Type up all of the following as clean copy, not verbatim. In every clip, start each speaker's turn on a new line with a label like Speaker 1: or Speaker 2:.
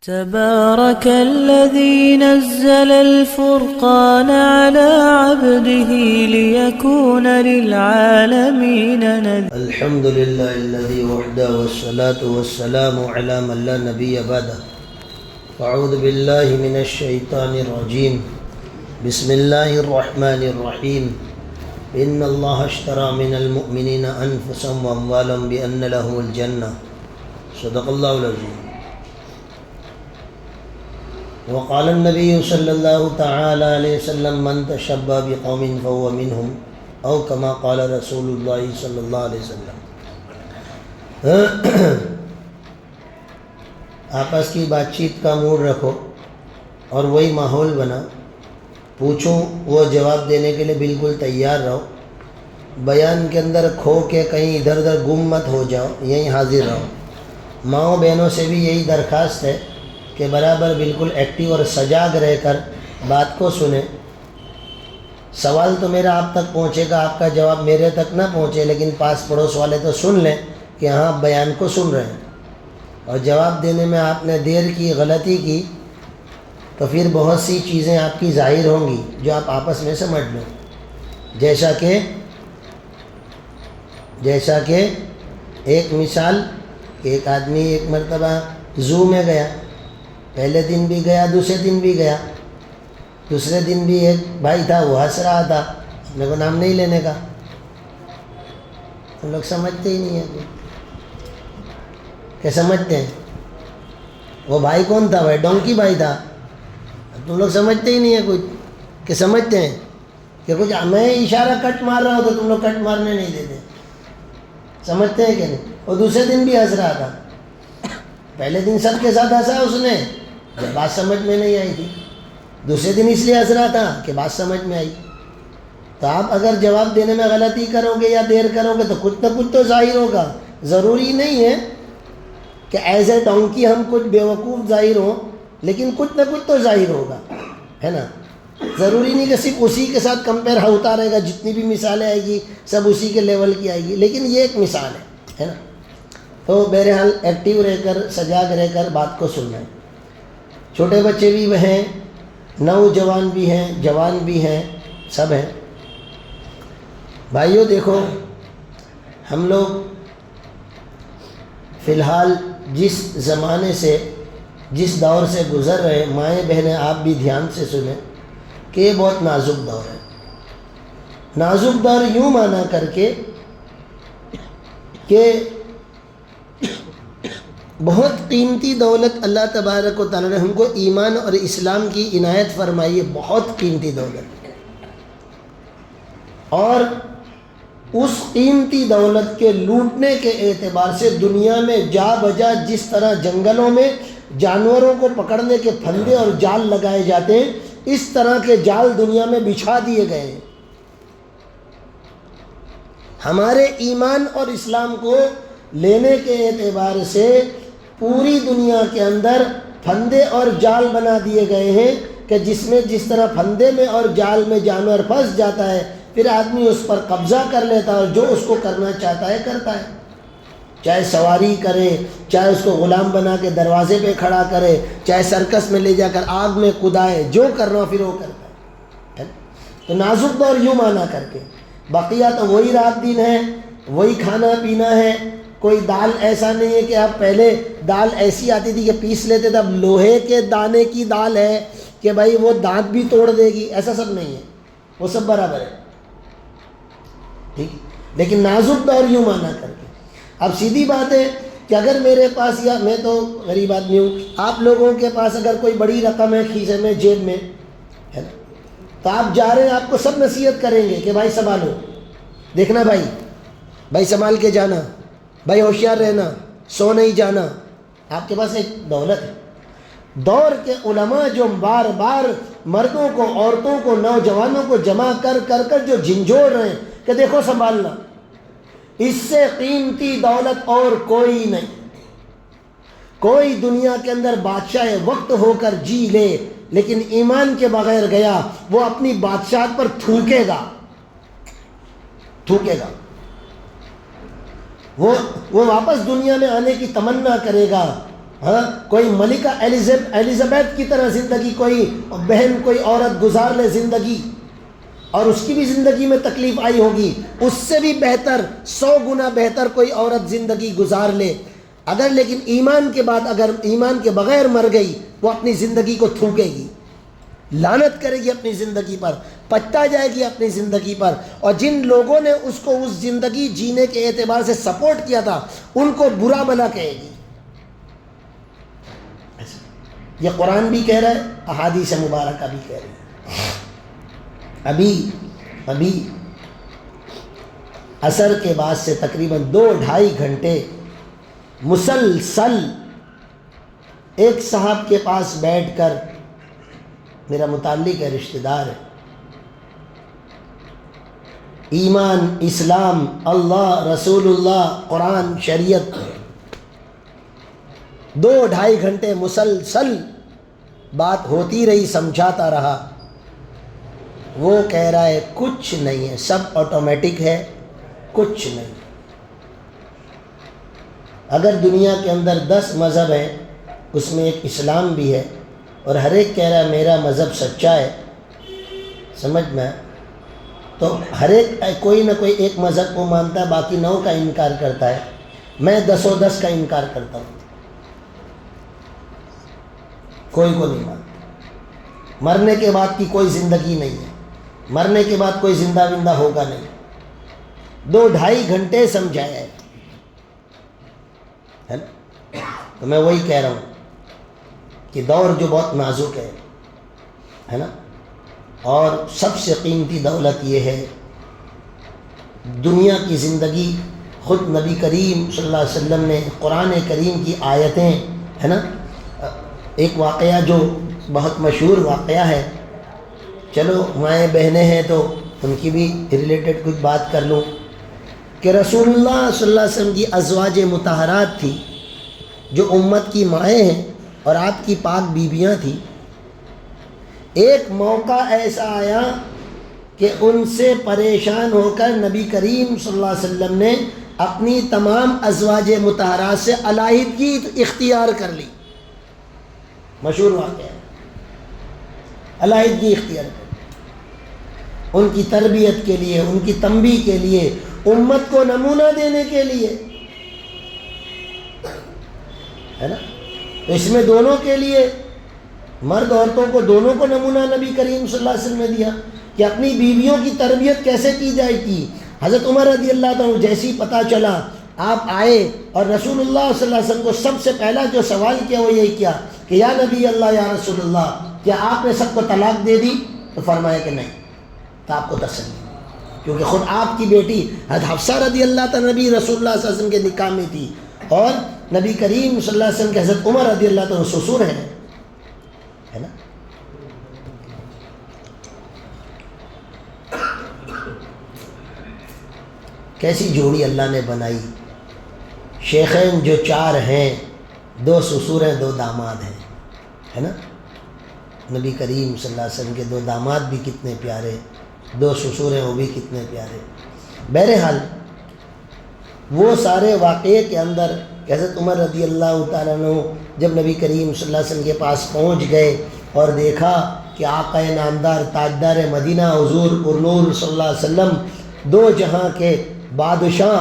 Speaker 1: تبارك الذي نزل الفرقان على عبده ليكون للعالمين نذيرا.
Speaker 2: الحمد لله الذي وحده والصلاة والسلام على من لا نبي بعده. أعوذ بالله من الشيطان الرجيم. بسم الله الرحمن الرحيم. إن الله اشترى من المؤمنين أنفسهم وأموالهم بأن لهم الجنة. صدق الله العظيم. وقال النبي صلی اللہ تعالی علیہ وسلم من تشبہ بقوم فهو منهم او کما قال رسول اللہ صلی اللہ علیہ وسلم. آپس کی بات چیت کا موڈ رکھو اور وہی ماحول بنا. پوچھوں وہ جواب دینے کے لیے بالکل تیار رہو. بیان کے اندر کھو کے کہیں ادھر ادھر گم مت ہو جاؤ, یہیں حاضر رہو. ماؤں بہنوں سے بھی یہی درخواست ہے کہ برابر بالکل ایکٹیو اور سجاگ رہ کر بات کو سنیں. سوال تو میرا آپ تک پہنچے گا, آپ کا جواب میرے تک نہ پہنچے, لیکن پاس پڑوس والے تو سن لیں کہ ہاں آپ بیان کو سن رہے ہیں. اور جواب دینے میں آپ نے دیر کی, غلطی کی, تو پھر بہت سی چیزیں آپ کی ظاہر ہوں گی جو آپ آپس میں سمجھ لیں. جیسا کہ ایک مثال کہ ایک آدمی ایک مرتبہ زو میں گیا. پہلے دن بھی گیا, دوسرے دن بھی گیا. دوسرے دن بھی ایک بھائی تھا, وہ ہنس رہا تھا, میرے کو نام نہیں لینے کا. تم لوگ سمجھتے ہی نہیں ہیں کہ سمجھتے ہیں. وہ بھائی کون تھا؟ بھائی ڈونکی بھائی تھا. تم لوگ سمجھتے ہی نہیں ہیں کچھ کہ سمجھتے ہیں کہ کچھ میں اشارہ کٹ مار رہا ہوں تو تم لوگ کٹ مارنے نہیں دیتے. سمجھتے ہیں کہ نہیں؟ وہ دوسرے دن بھی ہنس رہا تھا. پہلے دن سب کے ساتھ ہنسا اس نے جب بات سمجھ میں نہیں آئی تھی. دوسرے دن اس لیے ہنس رہا تھا کہ بات سمجھ میں آئی. تو آپ اگر جواب دینے میں غلطی کرو گے یا دیر کرو گے تو کچھ نہ کچھ تو ظاہر ہوگا. ضروری نہیں ہے کہ ایز اے ڈونکی ہم کچھ بیوقوف ظاہر ہوں, لیکن کچھ نہ کچھ تو ظاہر ہوگا, ہے نا. ضروری نہیں کہ صرف اسی کے ساتھ کمپیئر ہوتا رہے گا. جتنی بھی مثالیں آئے گی سب اسی کے لیول کی آئے گی, لیکن یہ ایک مثال ہے نا. تو بہرحال ایکٹیو رہ کر, سجاگ رہ کر بات کو سننا ہے. چھوٹے بچے بھی ہیں, نوجوان بھی ہیں, جوان بھی ہیں, سب ہیں. بھائیوں دیکھو, ہم لوگ فی الحال جس زمانے سے, جس دور سے گزر رہے ہیں, مائیں بہنیں آپ بھی دھیان سے سنیں کہ یہ بہت نازک دور ہے. نازک دور یوں مانا کر کے کہ بہت قیمتی دولت اللہ تبارک و تعالی نے ہم کو ایمان اور اسلام کی عنایت فرمائی ہے. بہت قیمتی دولت, اور اس قیمتی دولت کے لوٹنے کے اعتبار سے دنیا میں جا بجا جس طرح جنگلوں میں جانوروں کو پکڑنے کے پھندے اور جال لگائے جاتے ہیں, اس طرح کے جال دنیا میں بچھا دیے گئے ہیں. ہمارے ایمان اور اسلام کو لینے کے اعتبار سے پوری دنیا کے اندر پھندے اور جال بنا دیے گئے ہیں کہ جس میں جس طرح پھندے میں اور جال میں جانور پھنس جاتا ہے, پھر آدمی اس پر قبضہ کر لیتا ہے اور جو اس کو کرنا چاہتا ہے کرتا ہے. چاہے سواری کرے, چاہے اس کو غلام بنا کے دروازے پہ کھڑا کرے, چاہے سرکس میں لے جا کر آگ میں کودائے, جو کرنا پھر وہ کرتا ہے. تو نازک دور یوں مانا کر کے, بقیہ تو وہی رات دن ہے, وہی کھانا پینا ہے. کوئی دال ایسا نہیں ہے کہ اب پہلے دال ایسی آتی تھی کہ پیس لیتے تھے, اب لوہے کے دانے کی دال ہے کہ بھائی وہ دانت بھی توڑ دے گی, ایسا سب نہیں ہے. وہ سب برابر ہے, ٹھیک. لیکن نازک دور یوں مانا کر کے. اب سیدھی بات ہے کہ اگر میرے پاس, یا میں تو غریب آدمی ہوں, آپ لوگوں کے پاس اگر کوئی بڑی رقم ہے کھیسے میں, جیب میں, ہے نا, تو آپ جا رہے ہیں, آپ کو سب نصیحت کریں گے کہ بھائی سنبھالو, دیکھنا بھائی سنبھال کے جانا, بھائی ہوشیار رہنا, سو نہیں جانا. آپ کے پاس ایک دولت ہے. دور کے علماء جو بار بار مردوں کو, عورتوں کو, نوجوانوں کو جمع کر کر جو جھنجھوڑ رہے ہیں کہ دیکھو سنبھالنا, اس سے قیمتی دولت اور کوئی نہیں. کوئی دنیا کے اندر بادشاہ وقت ہو کر جی لے, لیکن ایمان کے بغیر گیا وہ اپنی بادشاہت پر تھوکے گا. وہ واپس دنیا میں آنے کی تمنا کرے گا, ہاں کوئی ملکہ ایلزابیتھ کی طرح زندگی کوئی بہن کوئی عورت گزار لے زندگی اور اس کی بھی زندگی میں تکلیف آئی ہوگی، اس سے بھی بہتر 100 گنا بہتر کوئی عورت زندگی گزار لے، اگر لیکن ایمان کے بعد اگر ایمان کے بغیر مر گئی وہ اپنی زندگی کو تھوکے گی، لعنت کرے گی اپنی زندگی پر، پچتا جائے گی اپنی زندگی پر، اور جن لوگوں نے اس کو اس زندگی جینے کے اعتبار سے سپورٹ کیا تھا ان کو برا بھلا کہے گی۔ یہ قرآن بھی کہہ رہا ہے، احادیث مبارکہ بھی کہہ رہی ہے۔ ابھی عصر کے بعد سے تقریباً 2-2.5 گھنٹے مسلسل ایک صاحب کے پاس بیٹھ کر، میرا متعلق ہے، رشتہ دار ہے، ایمان، اسلام، اللہ، رسول اللہ، قرآن، شریعت، 2-2.5 گھنٹے مسلسل بات ہوتی رہی، سمجھاتا رہا۔ وہ کہہ رہا ہے کچھ نہیں ہے، سب آٹومیٹک ہے، کچھ نہیں۔ اگر دنیا کے اندر 10 مذہب ہیں اس میں ایک اسلام بھی ہے، اور ہر ایک کہہ رہا ہے میرا مذہب سچا ہے، سمجھ میں، تو ہر ایک کوئی نہ کوئی ایک مذہب کو مانتا ہے، باقی 9 کا انکار کرتا ہے۔ میں 10 کا انکار کرتا ہوں، کوئی کو نہیں مانتا۔ مرنے کے بعد کی کوئی زندگی نہیں ہے، مرنے کے بعد کوئی زندہ بندہ ہوگا نہیں۔ 2-2.5 گھنٹے سمجھایا ہے نا۔ تو میں وہی کہہ رہا ہوں کہ دور جو بہت نازک ہے نا، اور سب سے قیمتی دولت یہ ہے دنیا کی زندگی۔ خود نبی کریم صلی اللہ علیہ وسلم نے قرآن کریم کی آیتیں، ہے نا، ایک واقعہ جو بہت مشہور واقعہ ہے، چلو مائیں بہنیں ہیں تو ان کی بھی ریلیٹڈ کچھ بات کر لوں، کہ رسول اللہ صلی اللہ علیہ وسلم کی ازواج مطہرات تھی جو امت کی مائیں ہیں اور آپ کی پاک بیویاں تھیں۔ ایک موقع ایسا آیا کہ ان سے پریشان ہو کر نبی کریم صلی اللہ علیہ وسلم نے اپنی تمام ازواج مطہرات سے علیحدگی اختیار کر لی۔ مشہور واقعہ ہے، علیحدگی اختیار کر لی، ان کی تربیت کے لیے، ان کی تنبیہ کے لیے، امت کو نمونہ دینے کے لیے، ہے نا۔ تو اس میں دونوں کے لیے، مرد عورتوں کو دونوں کو نمونہ نبی کریم صلی اللہ علیہ وسلم نے دیا کہ اپنی بیویوں کی تربیت کیسے کی جائے گی۔ حضرت عمر رضی اللہ عنہ جیسی پتہ چلا، آپ آئے اور رسول اللہ صلی اللہ علیہ وسلم کو سب سے پہلا جو سوال کیا وہ یہی کیا کہ یا نبی اللہ، یا رسول اللہ، کیا آپ نے سب کو طلاق دے دی؟ تو فرمایا کہ نہیں۔ تو آپ کو تسلی، کیونکہ خود آپ کی بیٹی حضرت حفصہ رضی اللہ تعالیٰ نبی رسول اللہ صلی اللہ علیہ وسلم کے نکاح میں تھی، اور نبی کریم صلی اللہ علیہ وسلم کے حضرت عمر رضی اللہ تعالیٰ سسر ہیں، ہے نا۔ کیسی جوڑی اللہ نے بنائی، شیخین جو 4 ہیں، 2 سسر ہیں، 2 داماد ہیں، ہے نا۔ نبی کریم صلی اللہ علیہ وسلم کے 2 داماد بھی کتنے پیارے، 2 سسر ہیں وہ بھی کتنے پیارے۔ بہرحال وہ سارے واقعے کے اندر حضرت عمر رضی اللہ تعالیٰ عنہ جب نبی کریم صلی اللہ علیہ وسلم کے پاس پہنچ گئے اور دیکھا کہ آقا نامدار تاجدار مدینہ حضور پرنور صلی اللہ علیہ وسلم 2 جہاں کے بادشاہ،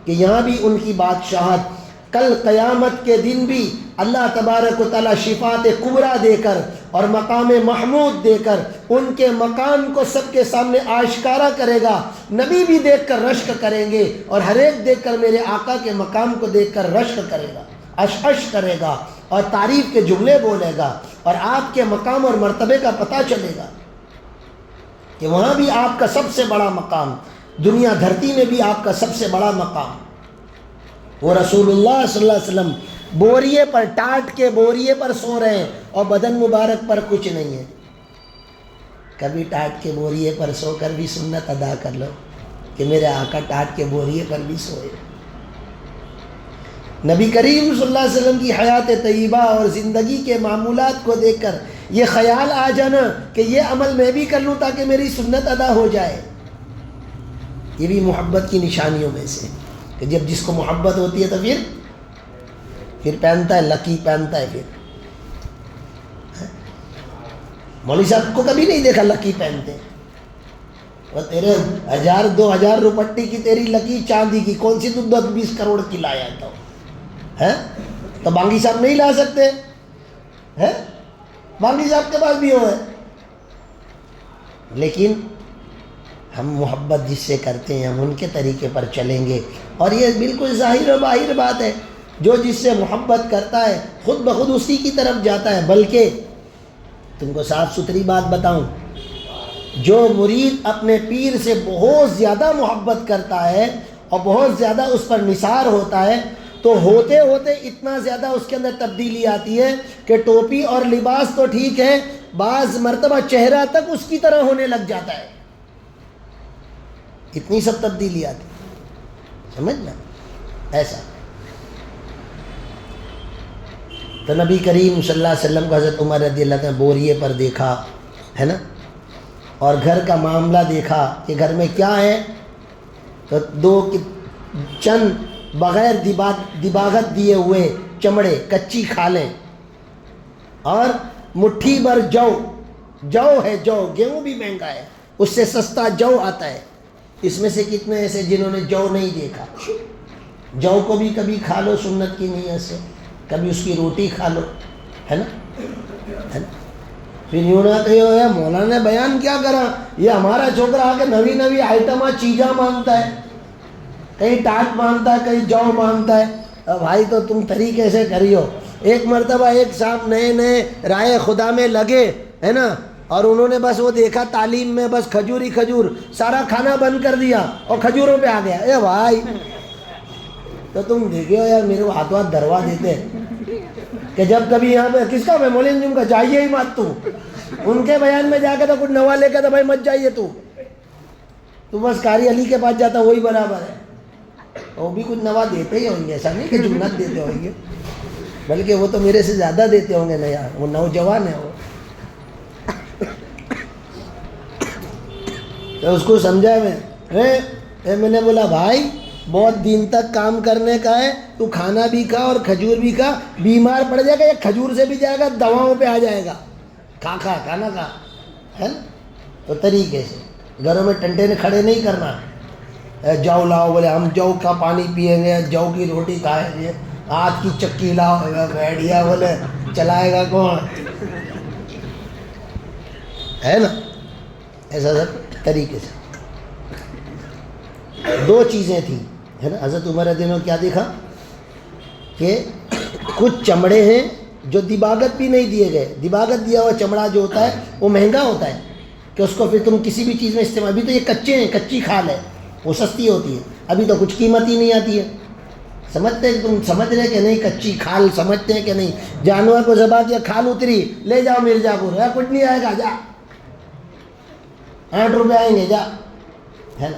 Speaker 2: کہ یہاں بھی ان کی بادشاہت، کل قیامت کے دن بھی اللہ تبارک و تعالیٰ شفاعت کبریٰ دے کر اور مقام محمود دے کر ان کے مقام کو سب کے سامنے آشکارا کرے گا۔ نبی بھی دیکھ کر رشک کریں گے، اور ہر ایک دیکھ کر میرے آقا کے مقام کو دیکھ کر رشک کرے گا، عش کرے گا، اور تعریف کے جملے بولے گا، اور آپ کے مقام اور مرتبے کا پتہ چلے گا کہ وہاں بھی آپ کا سب سے بڑا مقام، دنیا دھرتی میں بھی آپ کا سب سے بڑا مقام۔ وہ رسول اللہ صلی اللہ علیہ وسلم بوریے پر، ٹاٹ کے بوریے پر سو رہے ہیں اور بدن مبارک پر کچھ نہیں ہے۔ کبھی ٹاٹ کے بوریے پر سو کر بھی سنت ادا کر لو کہ میرے آقا ٹاٹ کے بوریے پر بھی سوئے۔ نبی کریم صلی اللہ علیہ وسلم کی حیات طیبہ اور زندگی کے معمولات کو دیکھ کر یہ خیال آ جانا کہ یہ عمل میں بھی کر لوں تاکہ میری سنت ادا ہو جائے، یہ بھی محبت کی نشانیوں میں سے، کہ جب جس کو محبت ہوتی ہے تو پھر پہنتا ہے لکی پہنتا ہے. پھر مولوی صاحب کو کبھی نہیں دیکھا لکی پہنتے. وہ تیرے 1000-2000 روپٹی کی تیری لکی چاندی کی، کون سی تو 10-20 کروڑ کی لایا تو ہے؟ تو بانگی صاحب نہیں لا سکتے ہے؟ بانگی صاحب کے پاس بھی ہو ہے. لیکن ہم محبت جس سے کرتے ہیں ہم ان کے طریقے پر چلیں گے. اور یہ بالکل ظاہر و باہر بات ہے، جو جس سے محبت کرتا ہے خود بخود اسی کی طرف جاتا ہے. بلکہ تم کو صاف ستھری بات بتاؤں، جو مرید اپنے پیر سے بہت زیادہ محبت کرتا ہے اور بہت زیادہ اس پر نثار ہوتا ہے، تو ہوتے ہوتے اتنا زیادہ اس کے اندر تبدیلی آتی ہے کہ ٹوپی اور لباس تو ٹھیک ہے، بعض مرتبہ چہرہ تک اس کی طرح ہونے لگ جاتا ہے. اتنی سب تبدیلی آتی ہے، سمجھنا ایسا. تو نبی کریم صلی اللہ علیہ وسلم کو حضرت عمر رضی اللہ عنہ بوریے پر دیکھا ہے نا، اور گھر کا معاملہ دیکھا کہ گھر میں کیا ہے. تو چند بغیر دباغت دیے ہوئے چمڑے کچی کھالیں اور مٹھی بھر جو ہے، جو گیہوں بھی مہنگا ہے، اس سے سستا جو آتا ہے. اس میں سے کتنے ایسے جنہوں نے جو نہیں دیکھا؟ جو کو بھی کبھی کھا لو سنت کی نیت سے، کبھی اس کی روٹی کھا لو، ہے نا. پھر یوں نہ کہو یا مولانا نے بیان کیا کرا، یہ ہمارا چھوکرا آ کے نوی نوی آئٹم چیزاں مانگتا ہے، کہیں ٹاٹ مانگتا ہے کہیں جو مانگتا ہے. بھائی تو تم طریقے سے کریو. ایک مرتبہ ایک صاحب نئے رائے خدا میں لگے ہے نا، اور انہوں نے بس وہ دیکھا تعلیم میں بس کھجور ہی کھجور، سارا کھانا بند کر دیا اور کھجوروں پہ آ گیا. اے بھائی تو تم دیکھو یار، میرے کو ہاتھ دروا دیتے کہ جب کبھی یہاں پہ کس کا میں مولین جم کا جائیے ہی مت. تو ان کے بیان میں جا کے تو کچھ نوا لے کے تو بھائی مت جائیے. تو بس قاری علی کے پاس جاتا وہی برابر ہے. وہ بھی کچھ نوا دیتے ہی ہوں گے، ایسا نہیں کہ جنت دیتے ہوں گے، بلکہ وہ تو میرے سے زیادہ دیتے ہوں گے نا یار، وہ نوجوان ہے. وہ تو اس کو سمجھا میں نے بولا بھائی بہت دن تک کام کرنے کا ہے، تو کھانا بھی کھا اور کھجور بھی کھا، بیمار پڑ جائے گا یا کھجور سے بھی جائے گا، دواؤں پہ آ جائے گا. کھانا کھا ہے نا. تو طریقے سے گھروں میں ٹنٹے نے کھڑے نہیں کرنا. جو لاؤ بولے ہم جو کا پانی پیئیں گے، جو کی روٹی کھائیں گے، ہاتھ کی چکی لاؤ بیٹھیا بولے چلائے گا کون ہے نا. ایسا سب طریقے سے. دو چیزیں تھیں ہے نا. حضرت عمر رضی اللہ عنہ کیا دیکھا کہ کچھ چمڑے ہیں جو دباغت بھی نہیں دیے گئے. دباغت دیا ہوا چمڑا جو ہوتا ہے وہ مہنگا ہوتا ہے کہ اس کو پھر تم کسی بھی چیز میں استعمال. ابھی تو یہ کچے ہیں، کچی کھال ہے، وہ سستی ہوتی ہے. ابھی تو کچھ قیمت ہی نہیں آتی ہے. سمجھتے ہیں تم، سمجھ رہے کہ نہیں؟ کچی کھال سمجھتے ہیں کہ نہیں؟ جانور کو ذبح کیا، کھال اتری، لے جاؤ مرزا پور، کچھ نہیں آئے گا، جا 8 روپے آئیں گے، جا ہے نا.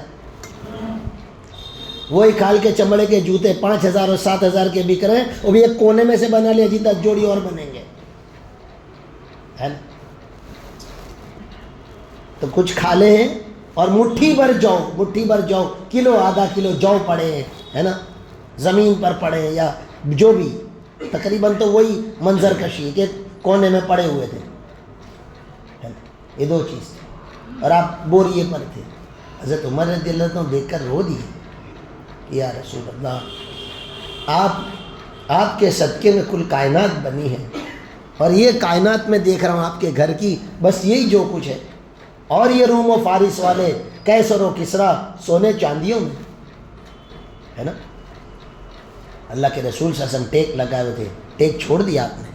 Speaker 2: وہی کھال کے چمڑے کے جوتے 5000 اور 7000 کے بک رہے ہیں، وہ بھی ایک کونے میں سے بنا لیا جی 10 جوڑی اور بنیں گے ہے نا. تو کچھ کھالے ہیں اور مٹھی بھر جو کلو آدھا کلو جو پڑے ہیں ہے نا، زمین پر پڑے ہیں یا جو بھی، تقریباً تو وہی منظر کشی کہ کونے میں پڑے ہوئے تھے ہے نا. یہ دو چیز تھی اور آپ بوریے پر تھے. حضرت عمر رضی اللہ عنہ دیکھ کر رو دیے کہ یا رسول اللہ، آپ کے صدقے میں کل کائنات بنی ہے، اور یہ کائنات میں دیکھ رہا ہوں آپ کے گھر کی بس یہی جو کچھ ہے، اور یہ روم و فارس والے کیسر و کسرا سونے چاندیوں میں ہے نا. اللہ کے رسول صلی اللہ علیہ وسلم ٹیک لگائے ہوئے تھے، ٹیک چھوڑ دیا آپ نے.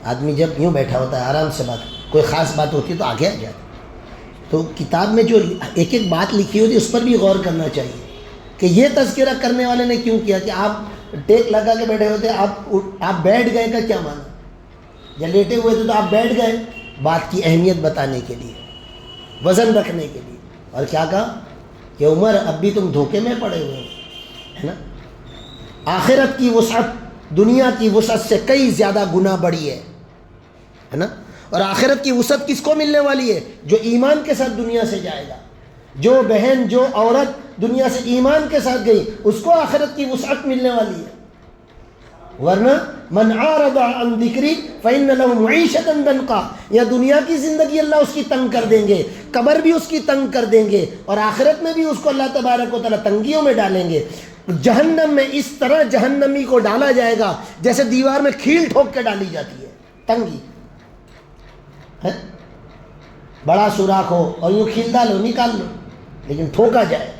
Speaker 2: آدمی جب یوں بیٹھا ہوتا ہے آرام سے بات، کوئی خاص بات ہوتی ہے تو آگے آ جاتا. تو کتاب میں جو ایک ایک بات لکھی ہوتی ہے اس پر بھی غور کرنا چاہیے کہ یہ تذکرہ کرنے والے نے کیوں کیا کہ آپ ٹیک لگا کے بیٹھے ہوتے، آپ بیٹھ گئے کا کیا معنی؟ یا لیٹے ہوئے تھے تو آپ بیٹھ گئے، بات کی اہمیت بتانے کے لیے، وزن رکھنے کے لیے. اور کیا کہا کہ عمر اب بھی تم دھوکے میں پڑے ہوئے ہے نا. آخرت کی وسعت دنیا کی وسعت سے کئی زیادہ گنا بڑی ہے نا. اور آخرت کی وسعت کس کو ملنے والی ہے؟ جو ایمان کے ساتھ دنیا سے جائے گا. جو بہن جو عورت دنیا سے ایمان کے ساتھ گئی اس کو آخرت کی وسعت ملنے والی ہے. ورنہ من اعرض عن ذکری فإن له معیشۃ ضنکا، یا دنیا کی زندگی اللہ اس کی تنگ کر دیں گے، قبر بھی اس کی تنگ کر دیں گے، اور آخرت میں بھی اس کو اللہ تبارک و تعالیٰ تنگیوں میں ڈالیں گے۔ جہنم میں اس طرح جہنمی کو ڈالا جائے گا جیسے دیوار میں کھیل ٹھوک کے ڈالی جاتی ہے، تنگی ہے، بڑا سوراخ ہو اور یوں کھیل ڈالو نکال لو، لیکن ٹھوکا جائے،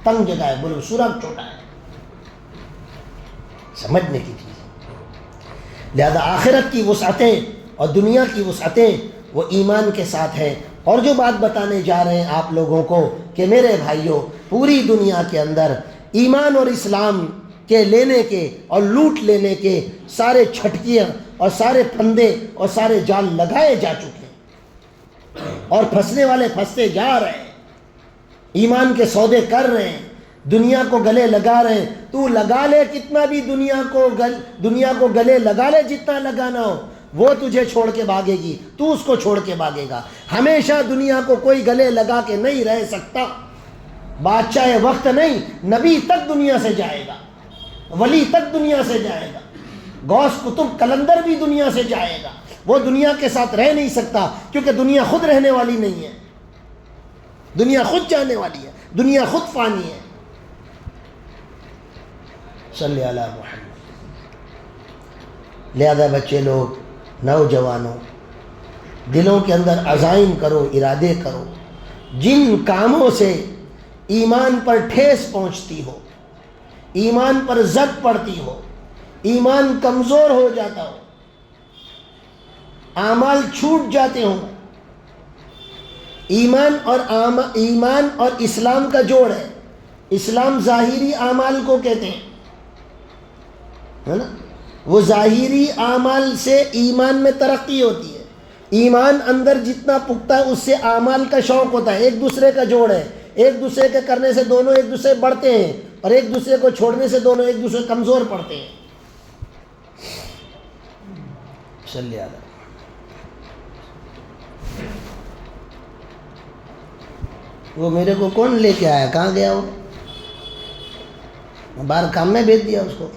Speaker 2: تنگ جگہ ہے، بولو سوراخ چھوٹا ہے، سمجھنے کی چیز۔ لہذا آخرت کی وسعتیں اور دنیا کی وسعتیں وہ ایمان کے ساتھ ہیں۔ اور جو بات بتانے جا رہے ہیں آپ لوگوں کو کہ میرے بھائیوں، پوری دنیا کے اندر ایمان اور اسلام کے لینے کے اور لوٹ لینے کے سارے چھٹکیاں اور سارے پھندے اور سارے جال لگائے جا چکے ہیں، اور پھنسنے والے پھنستے جا رہے ہیں، ایمان کے سودے کر رہے ہیں، دنیا کو گلے لگا رہے ہیں۔ تو لگا لے کتنا بھی دنیا کو گلے لگا لے، جتنا لگانا ہو، وہ تجھے چھوڑ کے بھاگے گی، تو اس کو چھوڑ کے بھاگے گا۔ ہمیشہ دنیا کو کوئی گلے لگا کے نہیں رہ سکتا۔ بادشاہ وقت نہیں، نبی تک دنیا سے جائے گا، ولی تک دنیا سے جائے گا، غوث کتب قلندر بھی دنیا سے جائے گا۔ وہ دنیا کے ساتھ رہ نہیں سکتا، کیونکہ دنیا خود رہنے والی نہیں ہے، دنیا خود جانے والی ہے، دنیا خود فانی ہے۔ صلی علی محمد۔ لہذا بچے لوگ، نوجوانوں، دلوں کے اندر عزائم کرو، ارادے کرو، جن کاموں سے ایمان پر ٹھیس پہنچتی ہو، ایمان پر زد پڑتی ہو، ایمان کمزور ہو جاتا ہو، اعمال چھوٹ جاتے ہوں۔ ایمان اور اسلام کا جوڑ ہے۔ اسلام ظاہری اعمال کو کہتے ہیں، ہے نا؟ وہ ظاہری اعمال سے ایمان میں ترقی ہوتی ہے۔ ایمان اندر جتنا پختہ ہے اس سے اعمال کا شوق ہوتا ہے، ایک دوسرے کا جوڑ ہے۔ ایک دوسرے کے کرنے سے دونوں ایک دوسرے بڑھتے ہیں، اور ایک دوسرے کو چھوڑنے سے دونوں ایک دوسرے کمزور پڑتے ہیں۔ صلی اللہ۔ وہ میرے کو کون لے کے آیا؟ کہاں گیا وہ؟ باہر کام میں بھیج دیا اس کو؟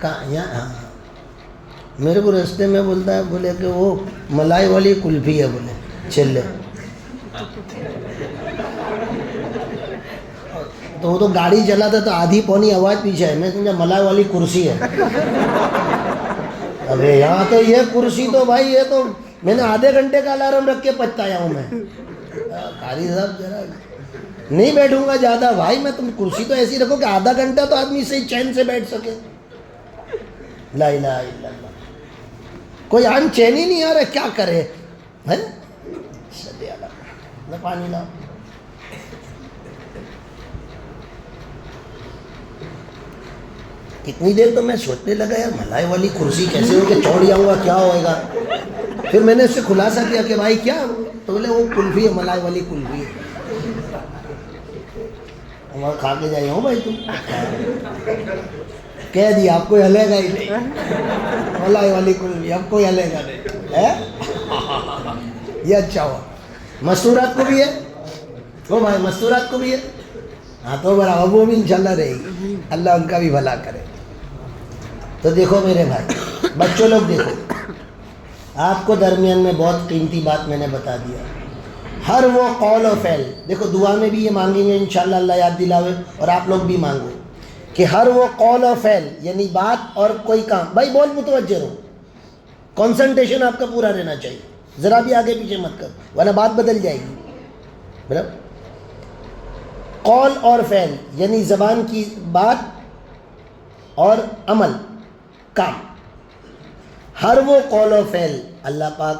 Speaker 2: کہاں؟ یہاں؟ ہاں، میرے کو راستے میں بولتا ہے، بولے کہ وہ ملائی والی کلفی ہے، بولے چلے تو وہ تو گاڑی چلاتا تو آدھی پونی آواز پیچھے ہے، میں سمجھا ملائی والی کرسی ہے۔ ابے یہاں تو یہ کرسی تو بھائی، یہ تو میں نے آدھے گھنٹے کا الارم رکھ کے پچتایا ہوں میں۔ قاری صاحب ذرا نہیں بیٹھوں گا زیادہ بھائی میں، تم کرسی تو ایسی رکھو کہ آدھا گھنٹہ تو آدمی صحیح چین سے بیٹھ سکے۔ لا الہ الا اللہ، کوئی عام چین ہی نہیں آ رہا، کیا کرے؟ پانی لاؤ۔ اتنی دیر تو میں سوچنے لگا یار ملائی والی کرسی کیسے ہو کہ چوڑ جاؤں گا، کیا ہوئے گا؟ پھر میں نے اس سے خلاصہ کیا کہ بھائی کیا؟ تو بولے وہ کلفی ہے، ملائی والی کلفی ہے۔ وہاں کھا کے جائے ہوں بھائی تم، کہہ دیا آپ کوئی ہلے گا ہی نہیں، ملائی والی کلفی، اب کوئی ہلے گا نہیں۔ یہ اچھا ہوا۔ مستورات کو بھی ہے وہ بھائی، مستورات کو بھی ہے، ہاں تو برابر وہ بھی انشاءاللہ رہے گی، اللہ ان کا بھی بھلا کرے۔ تو دیکھو میرے بھائی، بچوں لوگ دیکھو، آپ کو درمیان میں بہت قیمتی بات میں نے بتا دیا۔ ہر وہ قول و فعل، دیکھو دعا میں بھی یہ مانگیں گے انشاءاللہ، اللہ یاد دلاوے، اور آپ لوگ بھی مانگو کہ ہر وہ قول و فعل، یعنی بات اور کوئی کام، بھائی بہت متوجہ رہو، کنسنٹریشن آپ کا پورا رہنا چاہیے، ذرا بھی آگے پیچھے مت کرو ورنہ بات بدل جائے گی۔ برابر؟ قول اور فعل یعنی زبان کی بات اور عمل، کام، ہر وہ قول و فعل اللہ پاک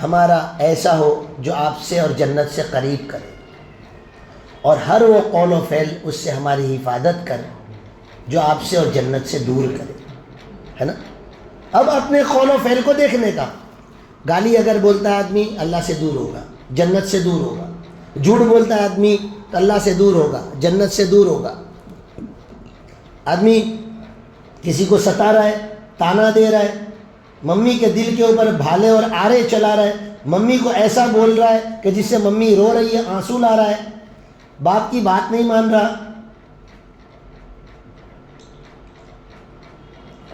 Speaker 2: ہمارا ایسا ہو جو آپ سے اور جنت سے قریب کرے، اور ہر وہ قول و فعل اس سے ہماری حفاظت کرے جو آپ سے اور جنت سے دور کرے، ہے نا؟ اب اپنے قول و فعل کو دیکھنے کا، گالی اگر بولتا ہے آدمی اللہ سے دور ہوگا، جنت سے دور ہوگا، جھوٹ بولتا ہے آدمی تو اللہ سے دور ہوگا، جنت سے دور ہوگا۔ آدمی کسی کو ستا رہا ہے، تانا دے رہا ہے، ممی کے دل کے اوپر بھالے اور آرے چلا رہا ہے، ممی کو ایسا بول رہا ہے کہ جس سے ممی رو رہی ہے، آنسو لا رہا ہے، باپ کی بات نہیں مان رہا،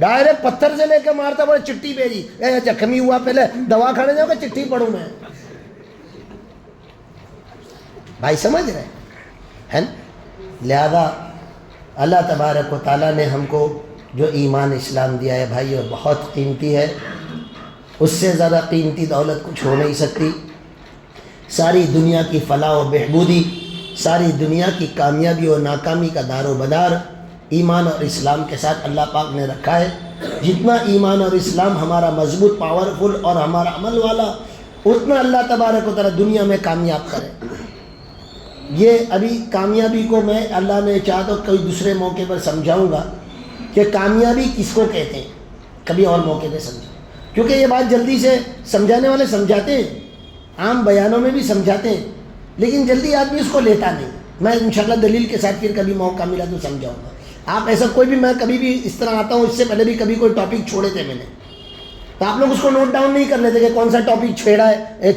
Speaker 2: ڈائریکٹ پتھر سے لے کے مارتا بولے چٹھی بھیجی، زخمی ہوا پہلے دوا کھانے جاؤ کہ چٹھی پڑھوں میں؟ بھائی سمجھ رہے ہیں؟ لہذا اللہ تبارک و تعالیٰ نے ہم کو جو ایمان اسلام دیا ہے بھائی وہ بہت قیمتی ہے، اس سے زیادہ قیمتی دولت کچھ ہو نہیں سکتی۔ ساری دنیا کی فلاح و بہبودی، ساری دنیا کی کامیابی اور ناکامی کا دار و مدار ایمان اور اسلام کے ساتھ اللہ پاک نے رکھا ہے۔ جتنا ایمان اور اسلام ہمارا مضبوط، پاورفل اور ہمارا عمل والا، اتنا اللہ تبارک و تعالیٰ دنیا میں کامیاب کرے۔ یہ ابھی کامیابی کو میں اللہ نے چاہا تو کوئی دوسرے موقع پر سمجھاؤں گا کہ کامیابی کس کو کہتے ہیں، کبھی اور موقع پہ سمجھاؤں، کیونکہ یہ بات جلدی سے سمجھانے والے سمجھاتے ہیں، عام بیانوں میں بھی سمجھاتے ہیں، لیکن جلدی آدمی اس کو لیتا نہیں۔ میں انشاءاللہ دلیل کے ساتھ پھر کبھی موقع ملا تو سمجھاؤں گا۔ آپ ایسا کوئی بھی، میں کبھی بھی اس طرح آتا ہوں، اس سے پہلے بھی کبھی کوئی ٹاپک چھوڑے تھے میں نے، تو آپ لوگ اس کو نوٹ ڈاؤن نہیں کر لیتے کہ کون سا ٹاپک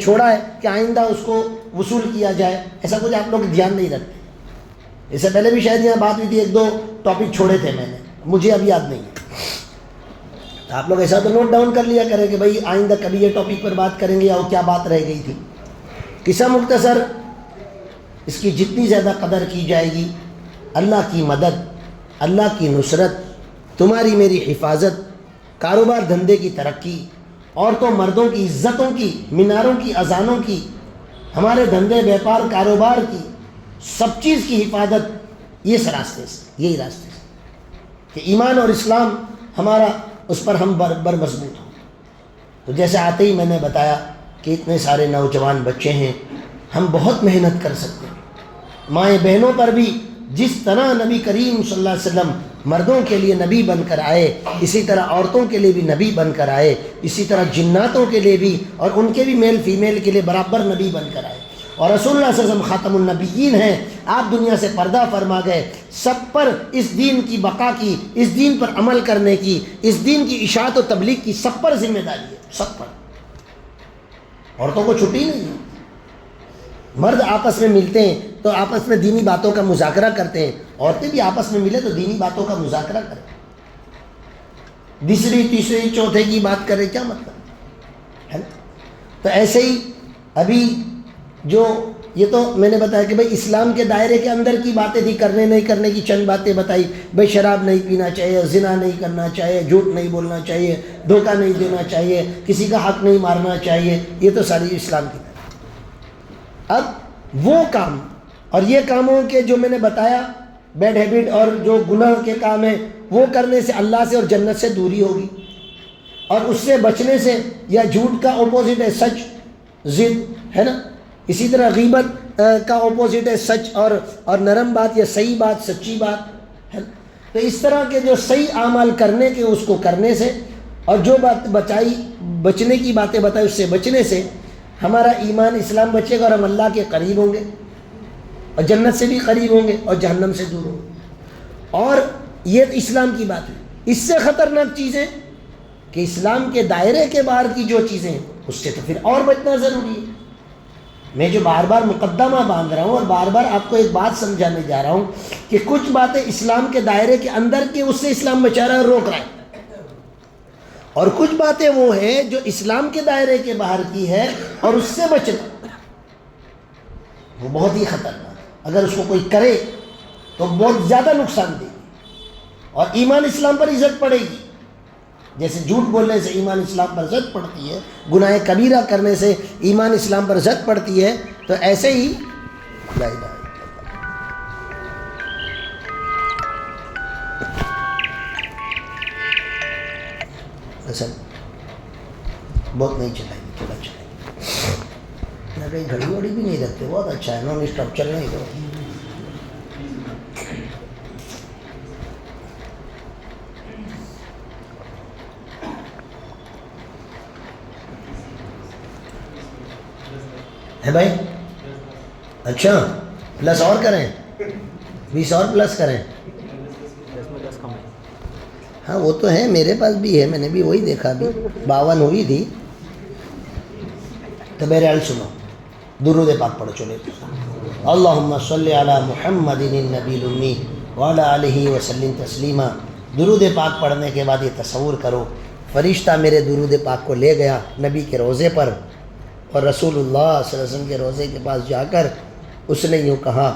Speaker 2: چھوڑا ہے کہ آئندہ اس کو وصول کیا جائے، ایسا کچھ آپ لوگ دھیان نہیں رکھتے۔ اس سے پہلے بھی شاید یہاں بات ہوئی تھی، ایک دو ٹاپک چھوڑے تھے میں نے، مجھے اب یاد نہیں ہے، تو آپ لوگ ایسا تو نوٹ ڈاؤن کر لیا کریں کہ بھائی آئندہ کبھی یہ ٹاپک پر بات کریں گے یا وہ کیا بات رہ گئی تھی۔ قصہ مختصر، اس کی جتنی زیادہ قدر کی جائے گی، اللہ کی مدد، اللہ کی نصرت، تمہاری میری حفاظت، کاروبار دھندے کی ترقی، عورتوں مردوں کی عزتوں کی، میناروں کی اذانوں کی، ہمارے دھندے بیپار کاروبار کی، سب چیز کی حفاظت اس راستے سے، یہی راستے سے کہ ایمان اور اسلام ہمارا، اس پر ہم بر مضبوط ہوں۔ تو جیسے آتے ہی میں نے بتایا کہ اتنے سارے نوجوان بچے ہیں، ہم بہت محنت کر سکتے ہیں۔ مائیں بہنوں پر بھی جس طرح نبی کریم صلی اللہ علیہ وسلم مردوں کے لیے نبی بن کر آئے، اسی طرح عورتوں کے لیے بھی نبی بن کر آئے، اسی طرح جناتوں کے لیے بھی، اور ان کے بھی میل فیمیل کے لیے برابر نبی بن کر آئے، اور رسول اللہ صلی اللہ علیہ وسلم خاتم النبیین ہیں، آپ دنیا سے پردہ فرما گئے، سب پر اس دین کی بقا کی، اس دین پر عمل کرنے کی، اس دین کی اشاعت و تبلیغ کی سب پر ذمہ داری ہے، سب پر، عورتوں کو چھٹی نہیں ہے۔ مرد آپس میں ملتے ہیں تو آپس میں دینی باتوں کا مذاکرہ کرتے ہیں، عورتیں بھی آپس میں ملے تو دینی باتوں کا مذاکرہ کریں، دوسری تیسری چوتھے کی بات کریں، کیا مطلب ہے نا؟ تو ایسے ہی ابھی جو یہ تو میں نے بتایا کہ بھائی اسلام کے دائرے کے اندر کی باتیں تھی، کرنے نہیں کرنے کی چند باتیں بتائی، بھائی شراب نہیں پینا چاہیے، زنا نہیں کرنا چاہیے، جھوٹ نہیں بولنا چاہیے، دھوکہ نہیں دینا چاہیے، کسی کا حق نہیں مارنا چاہیے، یہ تو ساری اسلام کی۔ اب وہ کام اور یہ کاموں کے جو میں نے بتایا بیڈ ہیبٹ اور جو گناہ کے کام ہیں، وہ کرنے سے اللہ سے اور جنت سے دوری ہوگی، اور اس سے بچنے سے، یا جھوٹ کا اپوزٹ ہے سچ، ضد ہے نا، اسی طرح غیبت کا اپوزٹ ہے سچ اور نرم بات یا صحیح بات، سچی بات ہے نا۔ تو اس طرح کے جو صحیح اعمال کرنے کے، اس کو کرنے سے، اور جو بات بچنے کی باتیں بتائی اس سے بچنے سے ہمارا ایمان اسلام بچے گا، اور ہم اللہ کے قریب ہوں گے، اور جنت سے بھی قریب ہوں گے، اور جہنم سے دور ہوں گے۔ اور یہ اسلام کی بات ہے۔ اس سے خطرناک چیزیں کہ اسلام کے دائرے کے باہر کی جو چیزیں ہیں، اس سے تو پھر اور بچنا ضروری ہے۔ میں جو بار بار مقدمہ باندھ رہا ہوں اور بار بار آپ کو ایک بات سمجھانے جا رہا ہوں کہ کچھ باتیں اسلام کے دائرے کے اندر کی، اس سے اسلام بچا رہا ہے اور روک رہا ہے، اور کچھ باتیں وہ ہیں جو اسلام کے دائرے کے باہر کی ہے اور اس سے بچنا وہ بہت ہی خطرناک ہے۔ اگر اس کو کوئی کرے تو بہت زیادہ نقصان دے گی، اور ایمان اسلام پر عزت پڑے گی۔ جیسے جھوٹ بولنے سے ایمان اسلام پر زد پڑتی ہے، گناہ کبیرہ کرنے سے ایمان اسلام پر زد پڑتی ہے، تو ایسے ہی لا الہ الا اللہ۔ اصل بہت نہیں چلائیں گے، تھوڑا چلائیں گے، کہیں گھڑی وڑی بھی نہیں رکھتے، بہت اچھا ہے، نان اسٹاپ چلنے ہی دو۔ ہے بھائی؟ اچھا پلس اور کریں، 20 اور پلس کریں؟ ہاں وہ تو ہے، میرے پاس بھی ہے، میں نے بھی وہی دیکھا، بھی 52 ہوئی تھی۔ تو بہرحال سنو، درود پاک پڑھو چلے۔ اللہم صلی علی محمد النبی الامی وعلی آلہ وسلم تسلیما۔ درود پاک پڑھنے کے بعد یہ تصور کرو، فرشتہ میرے درود پاک کو لے گیا نبی کے روضے پر، اور رسول اللہ صلی اللہ علیہ وسلم کے روضے کے پاس جا کر اس نے یوں کہا،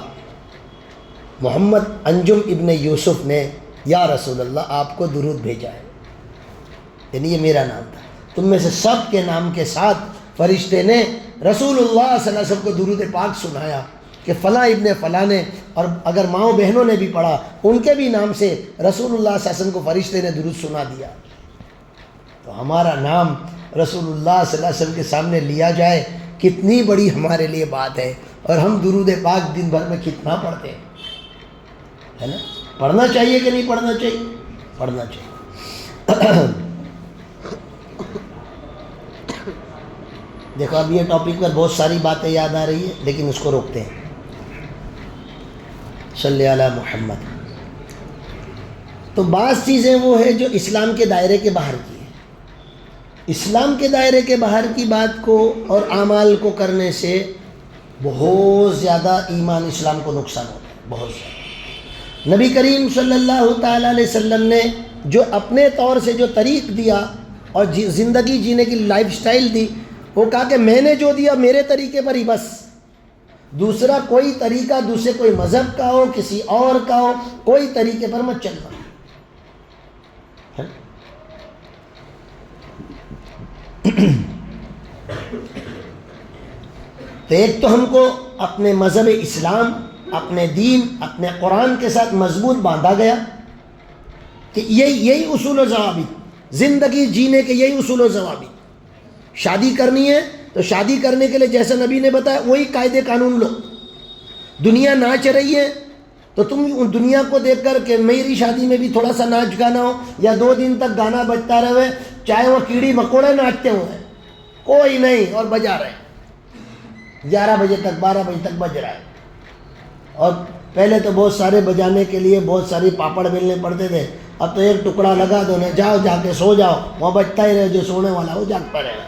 Speaker 2: محمد انجم ابن یوسف نے یا رسول اللہ آپ کو درود بھیجا ہے، یعنی یہ میرا نام تھا، تم میں سے سب کے نام کے ساتھ فرشتے نے رسول اللہ صلی اللہ علیہ وسلم کو درود پاک سنایا کہ فلاں ابن فلاں نے، اور اگر ماؤں بہنوں نے بھی پڑھا ان کے بھی نام سے رسول اللہ صلی اللہ علیہ وسلم کو فرشتے نے درود سنا دیا۔ تو ہمارا نام رسول اللہ صلی اللہ علیہ وسلم کے سامنے لیا جائے، کتنی بڑی ہمارے لیے بات ہے، اور ہم درود پاک دن بھر میں کتنا پڑھتے ہیں، ہے نا؟ پڑھنا چاہیے کہ نہیں پڑھنا چاہیے؟ پڑھنا چاہیے۔ دیکھو اب یہ ٹاپک پر بہت ساری باتیں یاد آ رہی ہے، لیکن اس کو روکتے ہیں۔ صلی علی محمد۔ تو بعض چیزیں وہ ہے جو اسلام کے دائرے کے باہر کی ہے، اسلام کے دائرے کے باہر کی بات کو اور اعمال کو کرنے سے بہت زیادہ ایمان اسلام کو نقصان ہوتا ہے، بہت زیادہ۔ نبی کریم صلی اللہ تعالیٰ علیہ وسلم نے جو اپنے طور سے جو طریق دیا اور زندگی جینے کی لائف سٹائل دی، وہ کہا کہ میں نے جو دیا میرے طریقے پر ہی بس، دوسرا کوئی طریقہ دوسرے کوئی مذہب کا ہو کسی اور کا ہو، کوئی طریقے پر مت چلنا۔ تو ایک تو ہم کو اپنے مذہب اسلام، اپنے دین، اپنے قرآن کے ساتھ مضبوط باندھا گیا کہ یہی اصول و ضوابط، زندگی جینے کے یہی اصول و ضوابط۔ شادی کرنی ہے تو شادی کرنے کے لیے جیسا نبی نے بتایا وہی قاعدے قانون لو۔ دنیا ناچ رہی ہے تو تم ان دنیا کو دیکھ کر کہ میری شادی میں بھی تھوڑا سا ناچ گانا ہو، یا 2 دن تک گانا بجتا رہے، چاہے وہ کیڑی مکوڑے ناچتے ہوئے، کوئی نہیں، اور بجا رہے 11 بجے تک 12 بجے تک بج رہا ہے۔ اور پہلے تو بہت سارے بجانے کے لیے بہت ساری پاپڑ بیلنے پڑتے تھے، اب تو ایک ٹکڑا لگا دو نا، جاؤ جا کے سو جاؤ، وہاں بجتا ہی رہے، جو سونے والا وہ جاگتا رہے گا،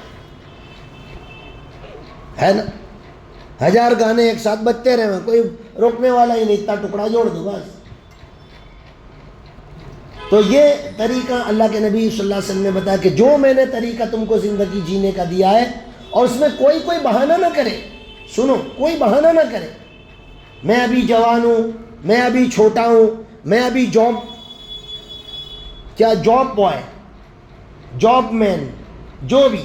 Speaker 2: ہے نا؟ 1000 گانے ایک ساتھ بجتے رہے، کوئی روکنے والا ہی نہیں، اتنا ٹکڑا جوڑ دو بس۔ تو یہ طریقہ اللہ کے نبی صلی اللہ علیہ وسلم نے بتایا کہ جو میں نے طریقہ تم کو زندگی جینے کا دیا ہے، اور اس میں کوئی بہانہ نہ کرے، سنو، کوئی بہانہ نہ کرے، میں ابھی جوان ہوں، میں ابھی چھوٹا ہوں، میں ابھی جاب بوائے، جاب مین، جو بھی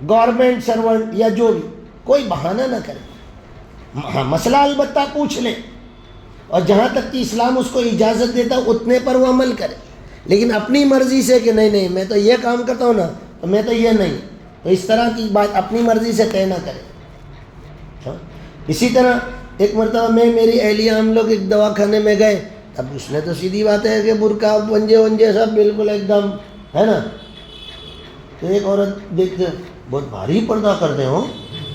Speaker 2: گورنمنٹ سرونٹ یا جو بھی، کوئی بہانہ نہ کرے۔ ہاں مسئلہ البتہ پوچھ لے، اور جہاں تک کہ اسلام اس کو اجازت دیتا اتنے پر وہ عمل کرے، لیکن اپنی مرضی سے کہ نہیں میں تو یہ کام کرتا ہوں نا، تو میں تو یہ نہیں، تو اس طرح کی بات اپنی مرضی سے طے نہ کرے۔ اسی طرح ایک مرتبہ میری اہلیہ، ہم لوگ ایک دواخانے میں گئے، اب اس نے تو سیدھی بات ہے کہ برقع ونجے سب بالکل ایک دم، ہے نا؟ تو ایک عورت دیکھتے بہت بھاری پردہ کرتے ہو،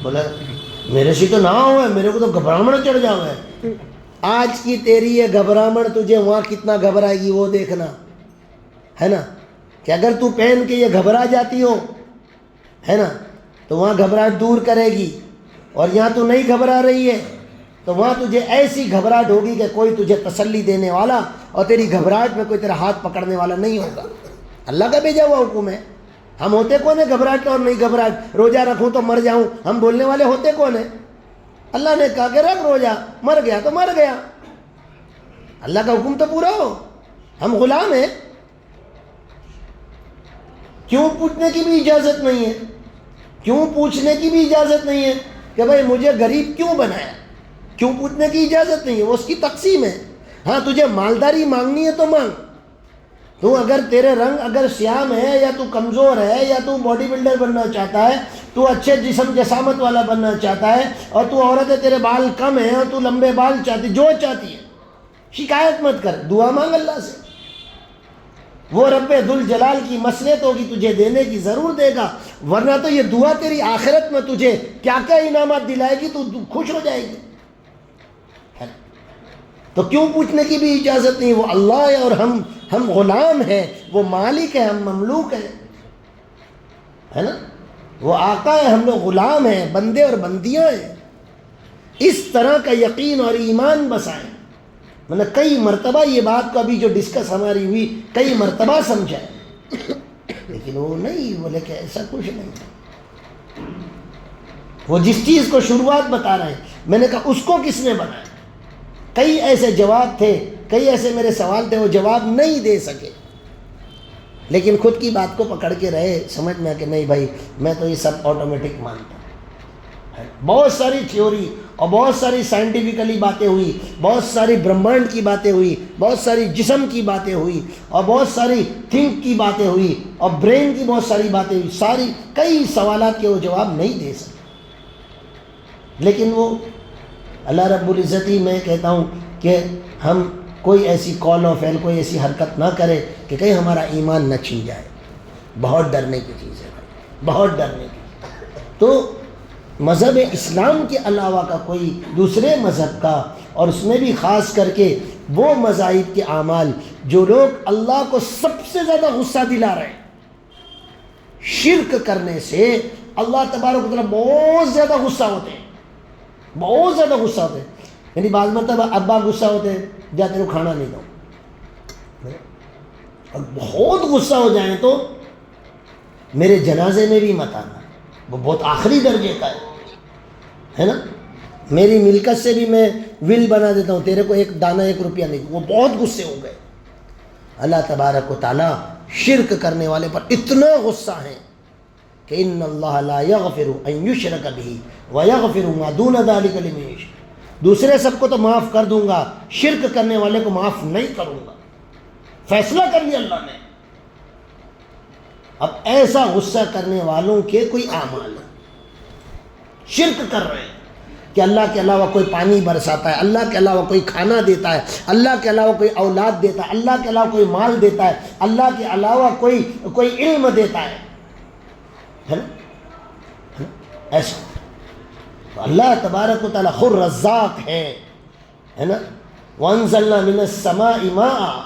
Speaker 2: بولا میرے سے تو نہ ہوا ہے، میرے کو تو گھبراہٹ چڑھ جاؤ ہے۔ آج کی تیری یہ گھبراہٹ تجھے وہاں کتنا گھبرائے گی وہ دیکھنا، ہے نا؟ کہ اگر تو پہن کے یہ گھبرا جاتی ہو، ہے نا، تو وہاں گھبراہٹ دور کرے گی، اور یہاں تو نہیں گھبرا رہی ہے تو وہاں تجھے ایسی گھبراہٹ ہوگی کہ کوئی تجھے تسلی دینے والا اور تیری گھبراہٹ میں کوئی تیرا ہاتھ پکڑنے والا نہیں ہوگا۔ اللہ کا بھیجا ہوا حکم ہے۔ ہم ہوتے کون ہیں گھبراہٹ اور نہیں گھبراہٹ؟ روزہ رکھوں تو مر جاؤں، ہم بولنے والے ہوتے کون ہیں؟ اللہ نے کہا کہ رکھ روزہ، مر گیا تو مر گیا، اللہ کا حکم تو پورا ہو، ہم غلام ہیں۔ کیوں پوچھنے کی بھی اجازت نہیں ہے، کیوں پوچھنے کی بھی اجازت نہیں ہے کہ بھائی مجھے غریب کیوں بنایا، کیوں پوچھنے کی اجازت نہیں ہے، وہ اس کی تقسیم ہے۔ ہاں تجھے مالداری مانگنی ہے تو مانگ، تو اگر تیرے رنگ اگر سیام ہے، یا تو کمزور ہے، یا تو باڈی بلڈر بننا چاہتا ہے، تو اچھے جسم جسامت والا بننا چاہتا ہے، اور تو عورت ہے تیرے بال کم ہیں اور تو لمبے بال چاہتی، جو چاہتی ہے، شکایت مت کر، دعا مانگ اللہ سے، وہ رب ذوالجلال کی مصلحت ہوگی تجھے دینے کی، ضرور دے گا، ورنہ تو یہ دعا تیری آخرت میں تجھے کیا کیا انعامات دلائے گی، تو خوش ہو جائے گی۔ تو کیوں پوچھنے کی بھی اجازت نہیں، وہ اللہ ہے اور ہم غلام ہیں، وہ مالک ہے، ہم مملوک ہیں، ہے نا؟ وہ آقا ہے، ہم لوگ غلام ہیں، بندے اور بندیاں ہیں۔ اس طرح کا یقین اور ایمان بسائیں، میں نے کئی مرتبہ یہ بات کو ابھی جو ڈسکس ہماری ہوئی کئی مرتبہ سمجھا ہے، لیکن وہ نہیں، بولے کہ ایسا کچھ نہیں۔ وہ جس چیز کو شروعات بتا رہے ہیں، میں نے کہا اس کو کس نے بنایا؟ کئی ایسے جواب تھے، کئی ایسے میرے سوال تھے، وہ جواب نہیں دے سکے، لیکن خود کی بات کو پکڑ کے رہے، سمجھ میں کہ نہیں بھائی میں تو یہ سب آٹومیٹک مانتا ہوں۔ بہت ساری تھیوری اور بہت ساری سائنٹیفکلی باتیں ہوئی، بہت ساری برہمانڈ کی باتیں ہوئی، بہت ساری جسم کی باتیں ہوئی، اور بہت ساری تھنک کی باتیں ہوئی، اور برین کی بہت ساری باتیں ہوئی، ساری کئی سوالات کے وہ جواب نہیں دے سکے، لیکن وہ اللہ رب العزت ہی، میں کہتا ہوں کہ ہم کوئی ایسی قول و فعل، کوئی ایسی حرکت نہ کرے کہ کہیں ہمارا ایمان نہ چھن جائے۔ بہت ڈرنے کی چیز ہے بھائی، بہت ڈرنے کی۔ تو مذہب اسلام کے علاوہ کا کوئی دوسرے مذہب کا، اور اس میں بھی خاص کر کے وہ مذاہب کے اعمال جو لوگ اللہ کو سب سے زیادہ غصہ دلا رہے ہیں، شرک کرنے سے اللہ تبارک و تعالیٰ بہت زیادہ غصہ ہوتے ہیں، بہت زیادہ غصہ ہوتے ہیں۔ یعنی بعض مرتبہ ابا غصہ ہوتے ہیں، جا تیرے کو کھانا نہیں دو، اور بہت غصہ ہو جائیں تو میرے جنازے میں بھی مت آنا، وہ بہت آخری درجے کا ہے نا۔ میری ملکت سے بھی میں ول بنا دیتا ہوں، تیرے کو ایک دانہ 1 روپیہ نہیں، وہ بہت غصے ہو گئے۔ اللہ تبارک و تعالیٰ شرک کرنے والے پر اتنا غصہ ہے کہ ان اللہ لا یغفر ان یشرک بہ ویغفر ما دون ذلک لمن یشاء، دوسرے سب کو تو معاف کر دوں گا، شرک کرنے والے کو معاف نہیں کروں گا۔ فیصلہ کر لیا اللہ نے۔ اب ایسا غصہ کرنے والوں کے کوئی اعمال ہیں، شرک کر رہے ہیں کہ اللہ کے علاوہ کوئی پانی برساتا ہے، اللہ کے علاوہ کوئی کھانا دیتا ہے، اللہ کے علاوہ کوئی اولاد دیتا ہے، اللہ کے علاوہ کوئی مال دیتا ہے، اللہ کے علاوہ کوئی علم دیتا ہے نا؟ ایسا تو اللہ تبارک و تعالیٰ خود رزاق ہے نا۔ وَأَنزَلْنَا مِنَ السَّمَاءِ مَاءً،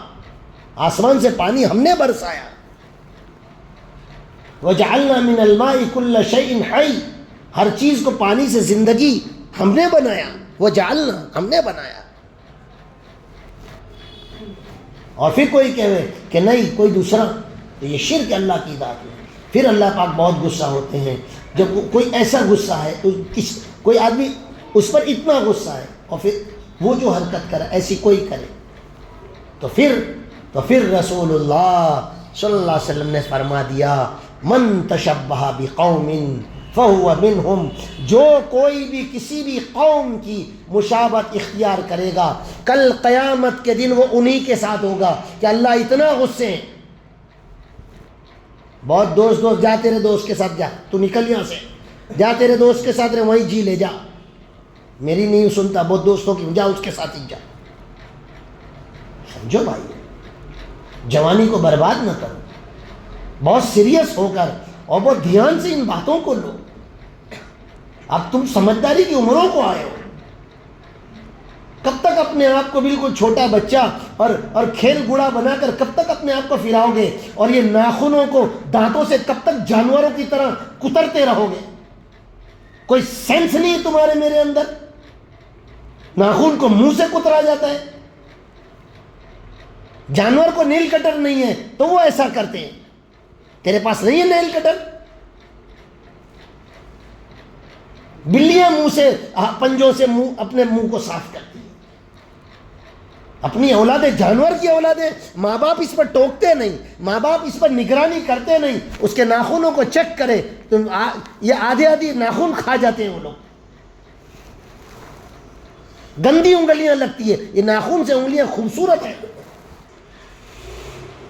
Speaker 2: آسمان سے پانی ہم نے برسایا۔ وَجَعَلْنَا مِنَ الْمَاءِ كُلَّ شَيْءٍ حَيٍّ، ہر چیز کو پانی سے زندگی ہم نے بنایا، وَجَعَلْنَا ہم نے بنایا۔ اور پھر کوئی کہے کہ نہیں کوئی دوسرا، تو یہ شرک اللہ کی ذات میں۔ پھر اللہ پاک بہت غصہ ہوتے ہیں جب کوئی ایسا غصہ ہے، کوئی آدمی اس پر اتنا غصہ ہے، اور پھر وہ جو حرکت کرے ایسی کوئی کرے، تو پھر رسول اللہ صلی اللہ علیہ وسلم نے فرما دیا من تشبہ بقوم فہو منہم، جو کوئی بھی کسی بھی قوم کی مشابہت اختیار کرے گا کل قیامت کے دن وہ انہی کے ساتھ ہوگا کہ اللہ اتنا غصے ہیں۔ بہت دوست جا تیرے دوست کے ساتھ جا، تو نکل یہاں سے، جا تیرے دوست کے ساتھ رہے، وہیں جی لے جا، میری نہیں سنتا، بہت دوستوں کی، جا اس کے ساتھ ہی جا۔ سمجھو بھائی، جوانی کو برباد نہ کرو، بہت سیریس ہو کر اور بہت دھیان سے ان باتوں کو لو۔ اب تم سمجھداری کی عمروں کو آئے ہو، کب تک اپنے آپ کو بالکل چھوٹا بچہ اور کھیل گڑا بنا کر کب تک اپنے آپ کو پھراؤ گے، اور یہ ناخنوں کو دانتوں سے کب تک جانوروں کی طرح کترتے رہو گے؟ کوئی سینس نہیں ہے تمہارے میرے اندر؟ ناخن کو منہ سے کترا جاتا ہے، جانور کو نیل کٹر نہیں ہے تو وہ ایسا کرتے ہیں، تیرے پاس نہیں ہے نیل کٹر؟ بلیاں منہ سے پنجوں سے اپنے منہ کو صاف کرتی ہیں، اپنی اولادیں، جانور کی اولادیں، ماں باپ اس پر ٹوکتے نہیں، ماں باپ اس پر نگرانی کرتے نہیں، اس کے ناخنوں کو چیک کرے تو یہ آدھی ناخن کھا جاتے ہیں وہ لوگ، گندی انگلیاں لگتی ہے، یہ ناخن سے انگلیاں خوبصورت ہیں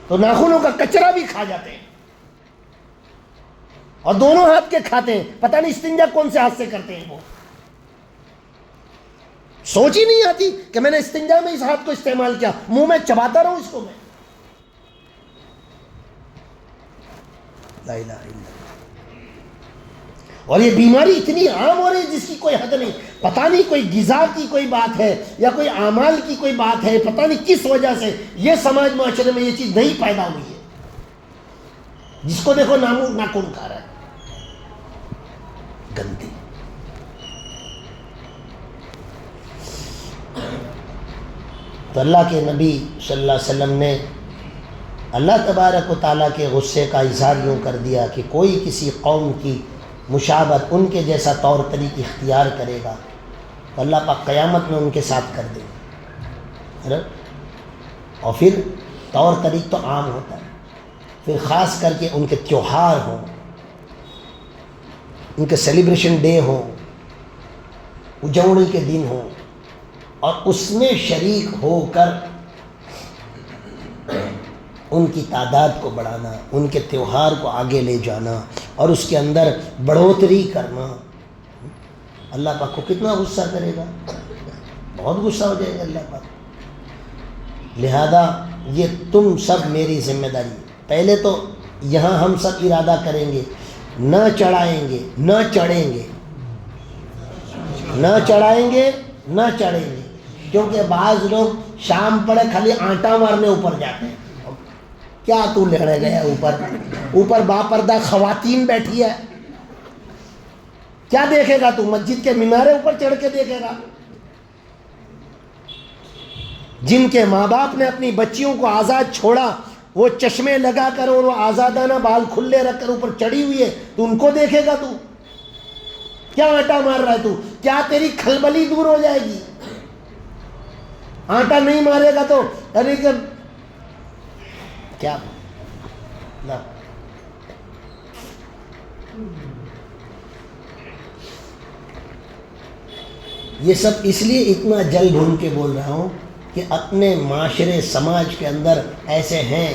Speaker 2: تو ناخنوں کا کچرا بھی کھا جاتے ہیں، اور دونوں ہاتھ کے کھاتے ہیں، پتہ نہیں استنجا کون سے ہاتھ سے کرتے ہیں وہ، سوچ ہی نہیں آتی کہ میں نے استنجا میں اس ہاتھ کو استعمال کیا، منہ میں چباتا رہوں اس کو میں۔ لا الہ الا اللہ۔ اور یہ بیماری اتنی عام ہو رہی ہے جس کی کوئی حد نہیں، پتہ نہیں کوئی غذا کی کوئی بات ہے یا کوئی اعمال کی کوئی بات ہے، پتہ نہیں کس وجہ سے یہ سماج معاشرے میں یہ چیز نہیں پیدا ہوئی ہے، جس کو دیکھو ناخن کھا رہا ہے، گندی۔ تو اللہ کے نبی صلی اللہ علیہ وسلم نے اللہ تبارک و تعالیٰ کے غصے کا اظہار یوں کر دیا کہ کوئی کسی قوم کی مشابہت ان کے جیسا طور طریق اختیار کرے گا تو اللہ پاک قیامت میں ان کے ساتھ کر دے گا. اور پھر طور طریق تو عام ہوتا ہے، پھر خاص کر کے ان کے تیوہار ہوں، ان کے سیلیبریشن ڈے ہوں، اجوڑی کے دن ہوں، اور اس میں شریک ہو کر ان کی تعداد کو بڑھانا، ان کے تیوہار کو آگے لے جانا اور اس کے اندر بڑھوتری کرنا، اللہ پاک کو کتنا غصہ کرے گا؟ بہت غصہ ہو جائے گا اللہ پاک. لہذا یہ تم سب میری ذمہ داری. پہلے تو یہاں ہم سب ارادہ کریں گے نہ چڑھائیں گے، نہ چڑھیں گے، نہ چڑھائیں گے، نہ چڑھیں گے. کیونکہ بعض لوگ شام پڑے خالی آٹا مارنے اوپر جاتے ہیں. کیا تو لڑے گیا اوپر باپردہ خواتین بیٹھی ہے، کیا دیکھے گا تو؟ مسجد کے مینارے اوپر چڑھ کے دیکھے گا؟ جن کے ماں باپ نے اپنی بچیوں کو آزاد چھوڑا، وہ چشمے لگا کر اور وہ آزادانہ بال کھلے رکھ کر اوپر چڑھی ہوئی ہے، تو ان کو دیکھے گا تو؟ کیا آٹا مار رہا ہے تو؟ کیا تیری کھلبلی دور ہو جائے گی؟ آٹا نہیں مارے گا تو ارے کیا نہ. یہ سب اس لیے اتنا جل بھون کے بول رہا ہوں کہ اپنے معاشرے سماج کے اندر ایسے ہیں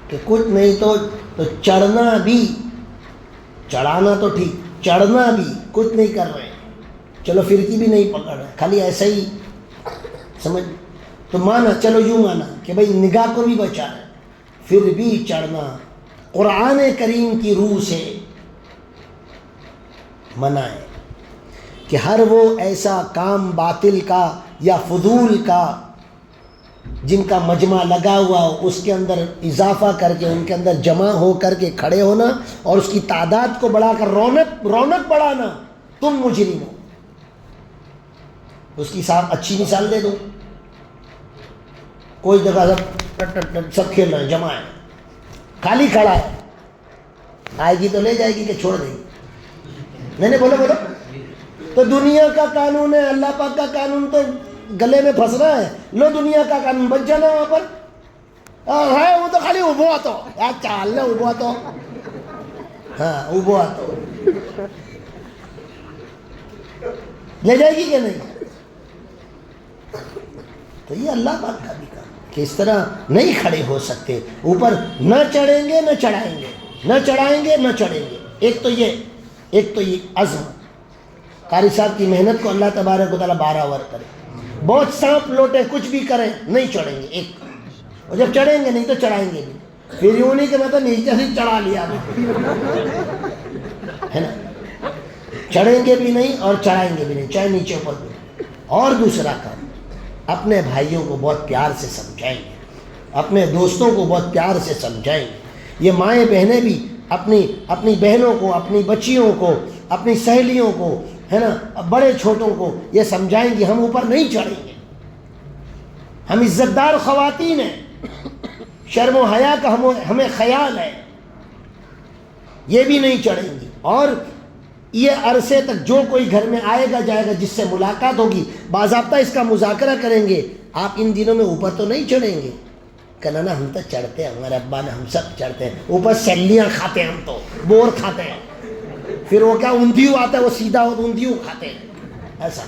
Speaker 2: کہ کچھ نہیں تو چڑھنا بھی، چڑھانا تو ٹھیک، چڑھنا بھی کچھ نہیں کر رہے ہیں. چلو فرقی بھی نہیں پکڑ رہے، خالی ایسا ہی سمجھ. تو مانا، چلو یوں مانا کہ بھئی نگاہ کو بھی بچا ہے، پھر بھی چڑھنا قرآن کریم کی روح سے منع ہے کہ ہر وہ ایسا کام باطل کا یا فضول کا جن کا مجمع لگا ہوا ہو اس کے اندر اضافہ کر کے ان کے اندر جمع ہو کر کے کھڑے ہونا اور اس کی تعداد کو بڑھا کر رونق بڑھانا، تم مجرم ہو. اس کی صاحب اچھی مثال دے دو. کوئی جگہ سب کھیل رہے ہیں، جمع ہے، خالی کھڑا ہے، آئے گی تو لے جائے گی کہ چھوڑ دے گی؟ نہیں بولو. تو دنیا کا قانون ہے، اللہ پاک کا قانون تو گلے میں پھنس رہا ہے. لو دنیا کا قانون بچ جانا وہاں پر ہے، وہ تو خالی ابو آتو چال لے، ابو آتو، ہاں ابو آتو لے جائے گی کہ نہیں؟ تو یہ اللہ پاک کا بھی کام کہ اس طرح نہیں کھڑے ہو سکتے. اوپر نہ چڑھیں گے نہ چڑھائیں گے، نہ چڑھائیں گے نہ چڑھیں گے. ایک تو یہ عزم، قاری صاحب کی محنت کو اللہ تبارک و تعالیٰ بارآور کرے. بہت سانپ لوٹے کچھ بھی کریں نہیں چڑھیں گے، ایک. اور جب چڑھیں گے نہیں تو چڑھائیں گے بھی. پھر یوں نہیں کہ میں تو نیچے سے چڑھا لیا ہے نا. چڑھیں گے بھی نہیں اور چڑھائیں گے بھی نہیں، چاہے نیچے اوپر بھی. اور دوسرا کام، اپنے بھائیوں کو بہت پیار سے سمجھائیں گے، اپنے دوستوں کو بہت پیار سے سمجھائیں گے. یہ مائیں بہنیں بھی اپنی بہنوں کو، اپنی بچیوں کو، اپنی سہیلیوں کو، ہے نا، بڑے چھوٹوں کو یہ سمجھائیں گے ہم اوپر نہیں چڑھیں گے، ہم عزت دار خواتین ہیں، شرم و حیا کا ہمیں خیال ہے، یہ بھی نہیں چڑھیں گی. اور یہ عرصے تک جو کوئی گھر میں آئے گا جائے گا، جس سے ملاقات ہوگی، باضابطہ اس کا مذاکرہ کریں گے. آپ ان دنوں میں اوپر تو نہیں چڑھیں گے؟ کہنا نا ہم تو چڑھتے ہیں، ہمارے ابا نے، ہم سب چڑھتے ہیں اوپر. سیلیاں کھاتے ہیں ہم تو، بور کھاتے ہیں. پھر وہ کیا اندھیو آتا ہے، وہ سیدھا ہو تو اندھیو کھاتے ہیں ایسا.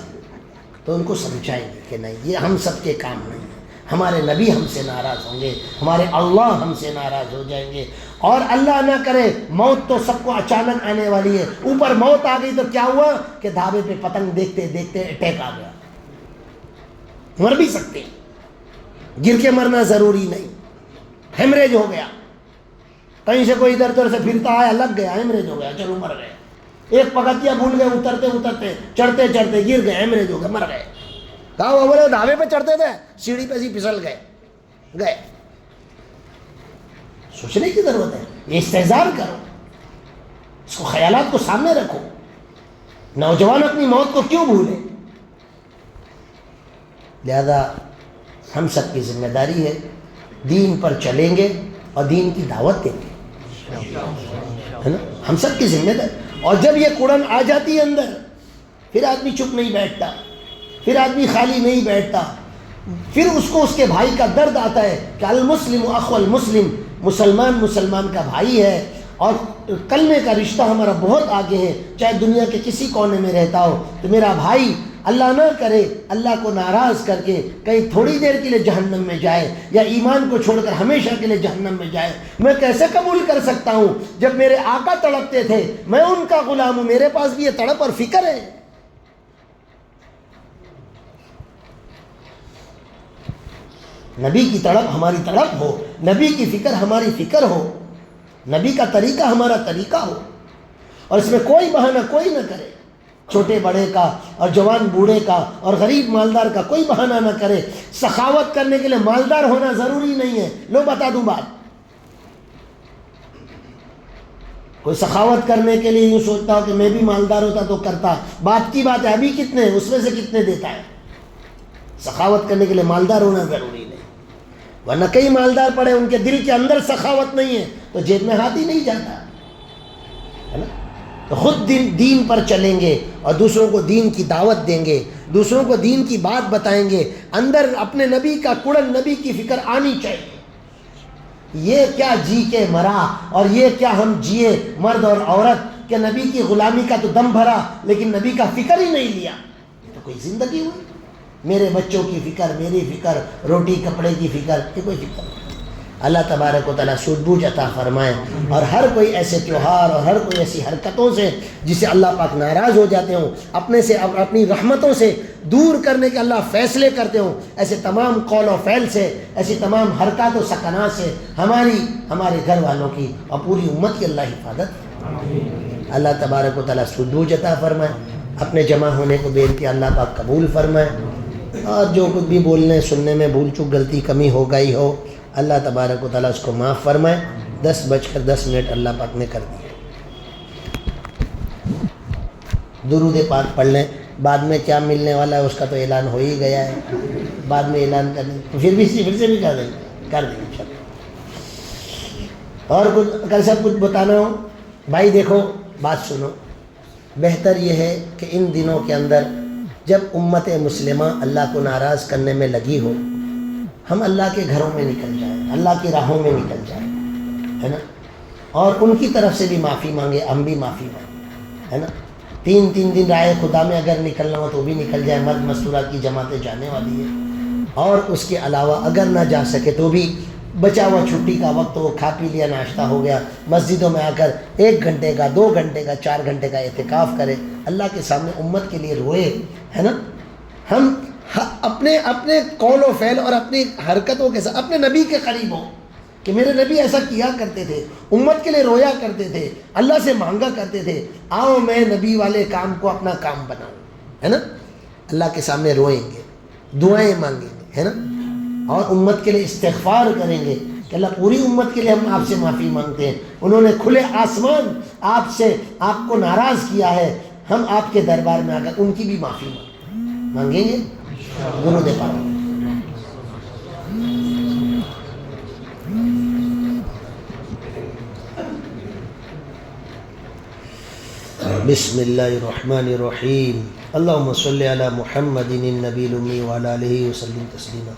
Speaker 2: تو ان کو سمجھائیں گے کہ نہیں، یہ ہم سب کے کام نہیں ہے. ہمارے نبی ہم سے ناراض ہوں گے، ہمارے اللہ ہم سے ناراض ہو جائیں گے. اور اللہ نہ کرے موت تو سب کو اچانک آنے والی ہے. اوپر موت آ گئی تو کیا ہوا کہ ڈھابے پہ پتنگ دیکھتے دیکھتے اٹیک آ گیا. مر بھی سکتے ہیں، گر کے مرنا ضروری نہیں. ہیمریج ہو گیا، کہیں سے کوئی ادھر ادھر سے پھرتا آیا، لگ گیا، ہیمریج ہو گیا، چلو مر گئے. ایک پگتیا بھول گئے، اترتے چڑھتے گر گئے، ہیمریج ہو گئے، مر گئے. کہا وہ بولے ڈھابے پہ چڑھتے تھے، سیڑھی پہ پھسل گئے. سوچنے کی ضرورت ہے. یہ استحضار کرو، اس کو خیالات کو سامنے رکھو. نوجوان اپنی موت کو کیوں بھولے؟ لہذا ہم سب کی ذمہ داری ہے دین پر چلیں گے اور دین کی دعوت دیں گے، ہے نا، ہم سب کی ذمہ داری۔ اور جب یہ قرآن آ جاتی ہے اندر، پھر آدمی چپ نہیں بیٹھتا، پھر آدمی خالی نہیں بیٹھتا، پھر اس کو اس کے بھائی کا درد آتا ہے کہ المسلم اخو المسلم، مسلمان مسلمان کا بھائی ہے، اور کلمے کا رشتہ ہمارا بہت آگے ہے، چاہے دنیا کے کسی کونے میں رہتا ہو تو میرا بھائی اللہ نہ کرے اللہ کو ناراض کر کے کہیں تھوڑی دیر کے لیے جہنم میں جائے یا ایمان کو چھوڑ کر ہمیشہ کے لیے جہنم میں جائے۔ میں کیسے قبول کر سکتا ہوں جب میرے آقا تڑپتے تھے، میں ان کا غلام ہوں، میرے پاس بھی یہ تڑپ اور فکر ہے۔ نبی کی تڑپ ہماری تڑپ ہو، نبی کی فکر ہماری فکر ہو، نبی کا طریقہ ہمارا طریقہ ہو، اور اس میں کوئی بہانہ کوئی نہ کرے، چھوٹے بڑے کا اور جوان بوڑھے کا اور غریب مالدار کا کوئی بہانہ نہ کرے۔ سخاوت کرنے کے لیے مالدار ہونا ضروری نہیں ہے۔ لو بتا دوں بات، کوئی سخاوت کرنے کے لیے یوں سوچتا ہو کہ میں بھی مالدار ہوتا تو کرتا، بات کی بات ہے، ابھی کتنے اس میں سے کتنے دیتا ہے؟ سخاوت کرنے کے لیے مالدار ہونا ضروری نہیں، ورنہ کئی مالدار پڑے ان کے دل کے اندر سخاوت نہیں ہے تو جیب میں ہاتھ ہی نہیں جاتا، ہے نا۔ تو خود دین پر چلیں گے اور دوسروں کو دین کی دعوت دیں گے، دوسروں کو دین کی بات بتائیں گے، اندر اپنے نبی کا کڑن، نبی کی فکر آنی چاہیے۔ یہ کیا جی کے مرا اور یہ کیا ہم جیے مرد اور عورت کہ نبی کی غلامی کا تو دم بھرا لیکن نبی کا فکر ہی نہیں لیا، یہ تو کوئی زندگی ہوئی؟ میرے بچوں کی فکر، میری فکر، روٹی کپڑے کی فکر، یہ کوئی فکر نہیں۔ اللہ تبارک و تعالیٰ سوجھ بوجھ عطا فرمائے، اور ہر کوئی ایسے تیوہار اور ہر کوئی ایسی حرکتوں سے جس سے اللہ پاک ناراض ہو جاتے ہوں، اپنے سے اپنی رحمتوں سے دور کرنے کے اللہ فیصلے کرتے ہوں، ایسے تمام قول و فعل سے، ایسی تمام حرکات و سکنات سے ہمارے گھر والوں کی اور پوری امت کی اللہ حفاظت۔ اللہ تبارک و تعالیٰ سوجھ بوجھ عطا فرمائے، اپنے جمع ہونے کو بینتی اللہ پاک قبول فرمائے، اور جو کچھ بھی بولنے سننے میں بھول چوک غلطی کمی ہو گئی ہو اللہ تبارک و تعالیٰ اس کو معاف فرمائے۔ 10:10 اللہ پاک نے کر دیا۔ درود پاک پڑھ لیں، بعد میں کیا ملنے والا ہے اس کا تو اعلان ہو ہی گیا ہے، بعد میں اعلان کر دیں، پھر سے بھی کر دیں گے اور کچھ سب کچھ بتانا ہو بھائی دیکھو بات سنو، بہتر یہ ہے کہ ان دنوں کے اندر جب امت مسلمہ اللہ کو ناراض کرنے میں لگی ہو، ہم اللہ کے گھروں میں نکل جائیں، اللہ کی راہوں میں نکل جائیں، ہے نا، اور ان کی طرف سے بھی معافی مانگے، ہم بھی معافی مانگیں، ہے نا۔ 3 دن رائے خدا میں اگر نکلنا ہو تو بھی نکل جائے، مرد مستورات کی جماعتیں جانے والی ہیں، اور اس کے علاوہ اگر نہ جا سکے تو بھی بچا ہوا چھٹی کا وقت ہو، کھا پی لیا، ناشتہ ہو گیا، مسجدوں میں آ کر 1 گھنٹے کا 2 گھنٹے کا 4 گھنٹے کا اعتکاف کرے، اللہ کے سامنے امت کے لیے روئے، ہے نا۔ ہم اپنے قول و فعل اور اپنی حرکتوں کے ساتھ اپنے نبی کے قریب ہو کہ میرے نبی ایسا کیا کرتے تھے، امت کے لیے رویا کرتے تھے، اللہ سے مانگا کرتے تھے، آؤ میں نبی والے کام کو اپنا کام بناؤں، ہے نا۔ اللہ کے سامنے روئیں گے، دعائیں مانگیں گے، ہے نا، اور امت کے لیے استغفار کریں گے کہ اللہ پوری امت کے لیے ہم آپ سے معافی مانگتے ہیں، انہوں نے کھلے آسمان آپ کو ناراض کیا ہے، ہم آپ کے دربار میں آ کر ان کی بھی معافی مانگیں گے۔ درود پاک۔ بسم اللہ الرحمن الرحیم، اللہم صلی علی محمد النبی الامی وعلی آلہ وسلم تسلیما۔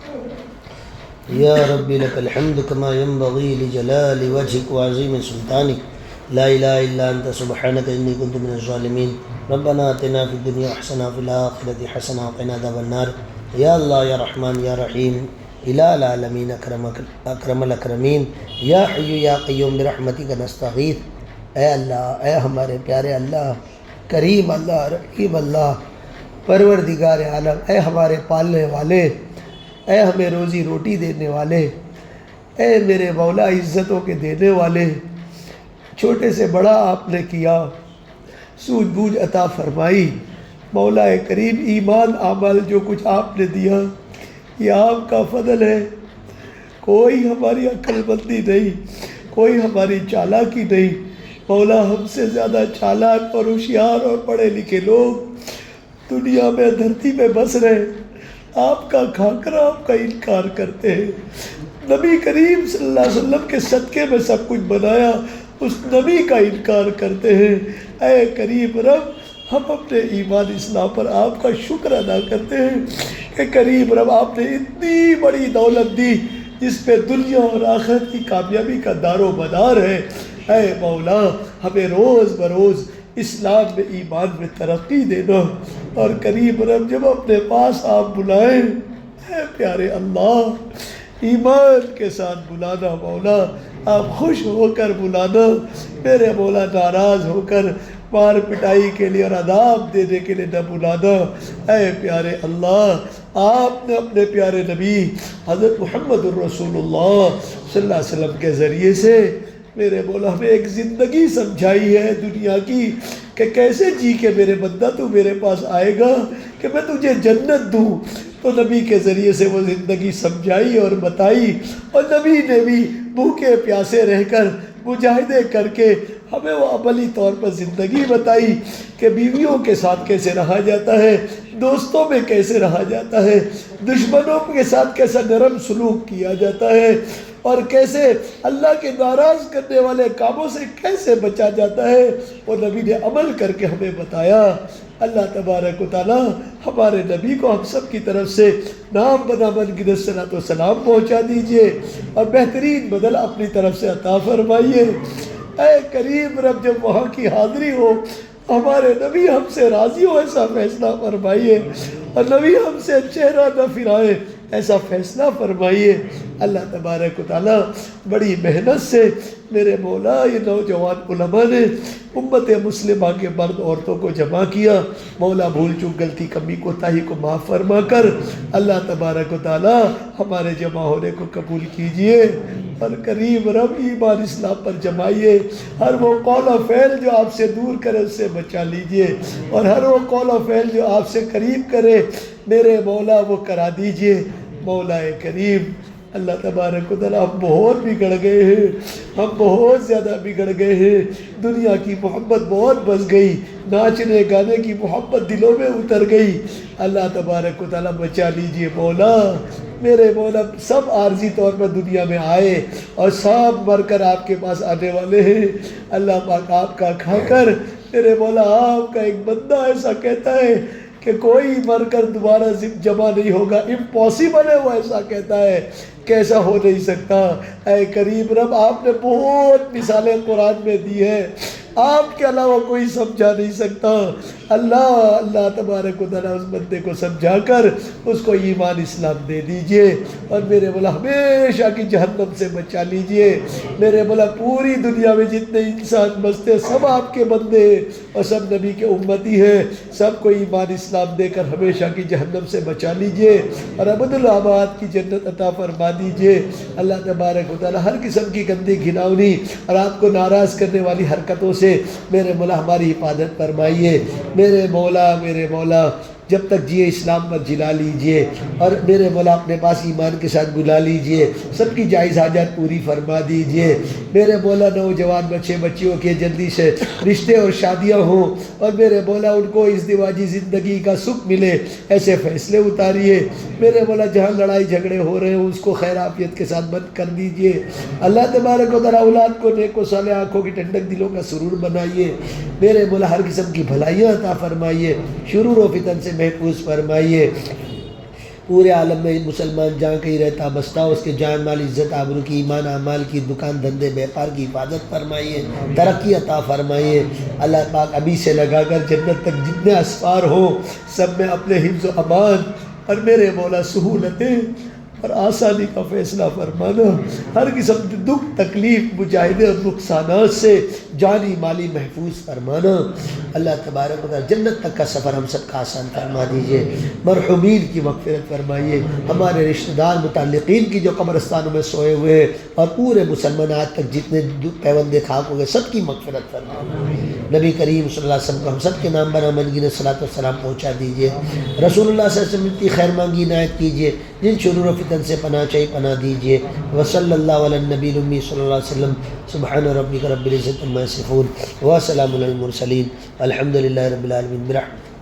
Speaker 2: یا رب لک الحمد کما ینبغی لجلال وجہک وعظیم سلطانک، لا الہ الا انت سبحانک انی کنت من الظالمین، ربنا آتنا فی الدنیا حسنہ وفی الآخرۃ حسنہ وقنا عذاب النار۔ یا اللہ یا رحمان یا رحیم، الہ العالمین اکرم الاکرمین، یا حی یا قیوم برحمتک نستغیث۔ اے اللہ، اے ہمارے پیارے اللہ، کریم اللہ، رحیم اللہ، پروردگار عالم، اے ہمارے پالنے والے، اے ہمیں روزی روٹی دینے والے، اے میرے مولا عزتوں کے دینے والے، چھوٹے سے بڑا آپ نے کیا، سوجھ بوجھ عطا فرمائی، مولا کریم ایمان عمل جو کچھ آپ نے دیا یہ آپ کا فضل ہے، کوئی ہماری عقل مندی نہیں، کوئی ہماری چالاکی نہیں، مولا ہم سے زیادہ چالاک اور ہوشیار اور پڑھے لکھے لوگ دنیا میں دھرتی میں بس رہے،
Speaker 3: آپ کا کھا کر آپ کا انکار کرتے ہیں۔ نبی کریم صلی اللہ علیہ وسلم کے صدقے میں سب کچھ بنایا، اس نبی کا انکار کرتے ہیں۔ اے کریم رب، ہم اپنے ایمان اسلام پر آپ کا شکر ادا کرتے ہیں کہ کریم رب آپ نے اتنی بڑی دولت دی جس پہ دنیا اور آخرت کی کامیابی کا دار و مدار ہے۔ اے مولا، ہمیں روز بروز اسلام میں ایمان میں ترقی دینا، اور کریم رب جب اپنے پاس آپ بلائیں، اے پیارے اللہ، ایمان کے ساتھ بلانا مولا، آپ خوش ہو کر بلانا، میرے مولا ناراض ہو کر مار پٹائی کے لیے اور عذاب دینے کے لیے نہ بلانا۔ اے پیارے اللہ، آپ نے اپنے پیارے نبی حضرت محمد الرسول اللہ صلی اللہ علیہ وسلم کے ذریعے سے میرے مولا ہمیں ایک زندگی سمجھائی ہے دنیا کی کہ کیسے جی کے میرے بندہ تو میرے پاس آئے گا کہ میں تجھے جنت دوں۔ تو نبی کے ذریعے سے وہ زندگی سمجھائی اور بتائی، اور نبی نے بھی بھوکے پیاسے رہ کر مجاہدے کر کے ہمیں وہ عملی طور پر زندگی بتائی کہ بیویوں کے ساتھ کیسے رہا جاتا ہے، دوستوں میں کیسے رہا جاتا ہے، دشمنوں کے ساتھ کیسا نرم سلوک کیا جاتا ہے، اور کیسے اللہ کے ناراض کرنے والے کاموں سے کیسے بچا جاتا ہے، وہ نبی نے عمل کر کے ہمیں بتایا۔ اللہ تبارک و تعالی ہمارے نبی کو ہم سب کی طرف سے نام بدامن کی صلوات و سلام پہنچا دیجئے، اور بہترین بدل اپنی طرف سے عطا فرمائیے۔ اے کریم رب، جب وہاں کی حاضری ہو، ہمارے نبی ہم سے راضی ہو ایسا فیصلہ فرمائیے، اور نبی ہم سے چہرہ نہ پھرائے ایسا فیصلہ فرمائیے۔ اللہ تبارک و تعالیٰ بڑی محنت سے میرے مولا یہ نوجوان علماء نے امت مسلمہ کے مرد عورتوں کو جمع کیا۔ مولا بھول چوک غلطی کمی کوتاہی کو معاف فرما کر اللہ تبارک و تعالیٰ ہمارے جمع ہونے کو قبول کیجئے، اور کریم رب ایمان اسلام پر جمائیے۔ ہر وہ قول و فعل جو آپ سے دور کرے اس سے بچا لیجئے، اور ہر وہ قول و فعل جو آپ سے قریب کرے میرے مولا وہ کرا دیجئے۔ مولا کریم اللہ تبارک و تعالیٰ، ہم بہت بگڑ گئے ہیں، ہم بہت زیادہ بگڑ گئے ہیں، دنیا کی محبت بہت بس گئی، ناچنے گانے کی محبت دلوں میں اتر گئی۔ اللہ تبارک و تعالیٰ بچا لیجئے مولا۔ میرے مولا سب عارضی طور پر دنیا میں آئے اور سب مر کر آپ کے پاس آنے والے ہیں۔ اللہ پاک آپ کا کھا کر میرے مولا آپ کا ایک بندہ ایسا کہتا ہے کہ کوئی مر کر دوبارہ جمع نہیں ہوگا، امپاسبل ہے، وہ ایسا کہتا ہے، کیسا ہو نہیں سکتا۔ اے کریم رب، آپ نے بہت مثالیں قرآن میں دی ہیں، آپ کے علاوہ کوئی سمجھا نہیں سکتا۔ اللہ تبارک و تعالیٰ اس بندے کو سمجھا کر اس کو ایمان اسلام دے دیجئے، اور میرے مولا ہمیشہ کی جہنم سے بچا لیجئے۔ میرے مولا پوری دنیا میں جتنے انسان بستے سب آپ کے بندے ہیں اور سب نبی کے امتی ہیں، سب کو ایمان اسلام دے کر ہمیشہ کی جہنم سے بچا لیجئے، اور ابد الآباد کی جنت عطا فرما دیجئے۔ اللہ تبارک و تعالیٰ ہر قسم کی گندی گھناؤنی اور آپ کو ناراض کرنے والی حرکتوں سے میرے مولا ہماری حفاظت فرمائیے۔ میرے مولا جب تک جیے اسلام پر جلا لیجئے، اور میرے مولا اپنے پاس ایمان کے ساتھ بلا لیجئے، سب کی جائز حاجات پوری فرما دیجئے۔ میرے مولا نوجوان بچے بچیوں کے جلدی سے رشتے اور شادیاں ہوں، اور میرے مولا ان کو ازدواجی زندگی کا سکھ ملے ایسے فیصلے اتاریے۔ میرے مولا جہاں لڑائی جھگڑے ہو رہے ہوں اس کو خیر عافیت کے ساتھ بند کر دیجئے۔ اللہ تبارک و تعالیٰ اولاد کو نیک و صالح آنکھوں کی ٹھنڈک دلوں کا سرور بنائیے۔ میرے مولا ہر قسم کی بھلائیاں عطا فرمائیے، شرور و فتن سے محفوظ فرمائیے۔ پورے عالم میں مسلمان جہاں کہیں رہتا بستا اس کے جان مال عزت آبرو کی ایمان اعمال کی دکان دھندے بیپار کی حفاظت فرمائیے، ترقی عطا فرمائیے۔ اللہ پاک ابھی سے لگا کر جنت تک جتنے اسفار ہوں سب میں اپنے حفظ و امان اور میرے مولا سہولتیں اور آسانی کا فیصلہ فرمانا، ہر قسم کی دکھ تکلیف مجاہدے اور نقصانات سے جانی مالی محفوظ فرمانا۔ اللہ تبارک و تعالیٰ جنت تک کا سفر ہم سب کا آسان فرما دیجئے، مرحومین کی مغفرت فرمائیے، ہمارے رشتہ دار متعلقین کی جو قبرستانوں میں سوئے ہوئے ہیں، اور پورے مسلمان آج تک جتنے پیوندے خاک ہو گئے سب کی مغفرت فرمائیے۔ نبی کریم صلی اللہ علیہ وسلم کو ہم سب کے نام بنا منگی صلاۃ و سلام پہنچا دیجئے۔ رسول اللہ صلی اللہ علیہ وسلم کی خیر مانگی عنایت کیجئے، جن شرور و فتن سے پناہ چاہیے پناہ دیجئے۔ وصلی اللہ علی النبی الامی صلی اللہ علیہ وسلم۔ سبحان ربک رب العزت عما یصفون وسلام علی المرسلین، الحمد للہ رب العالمین۔ برحمتک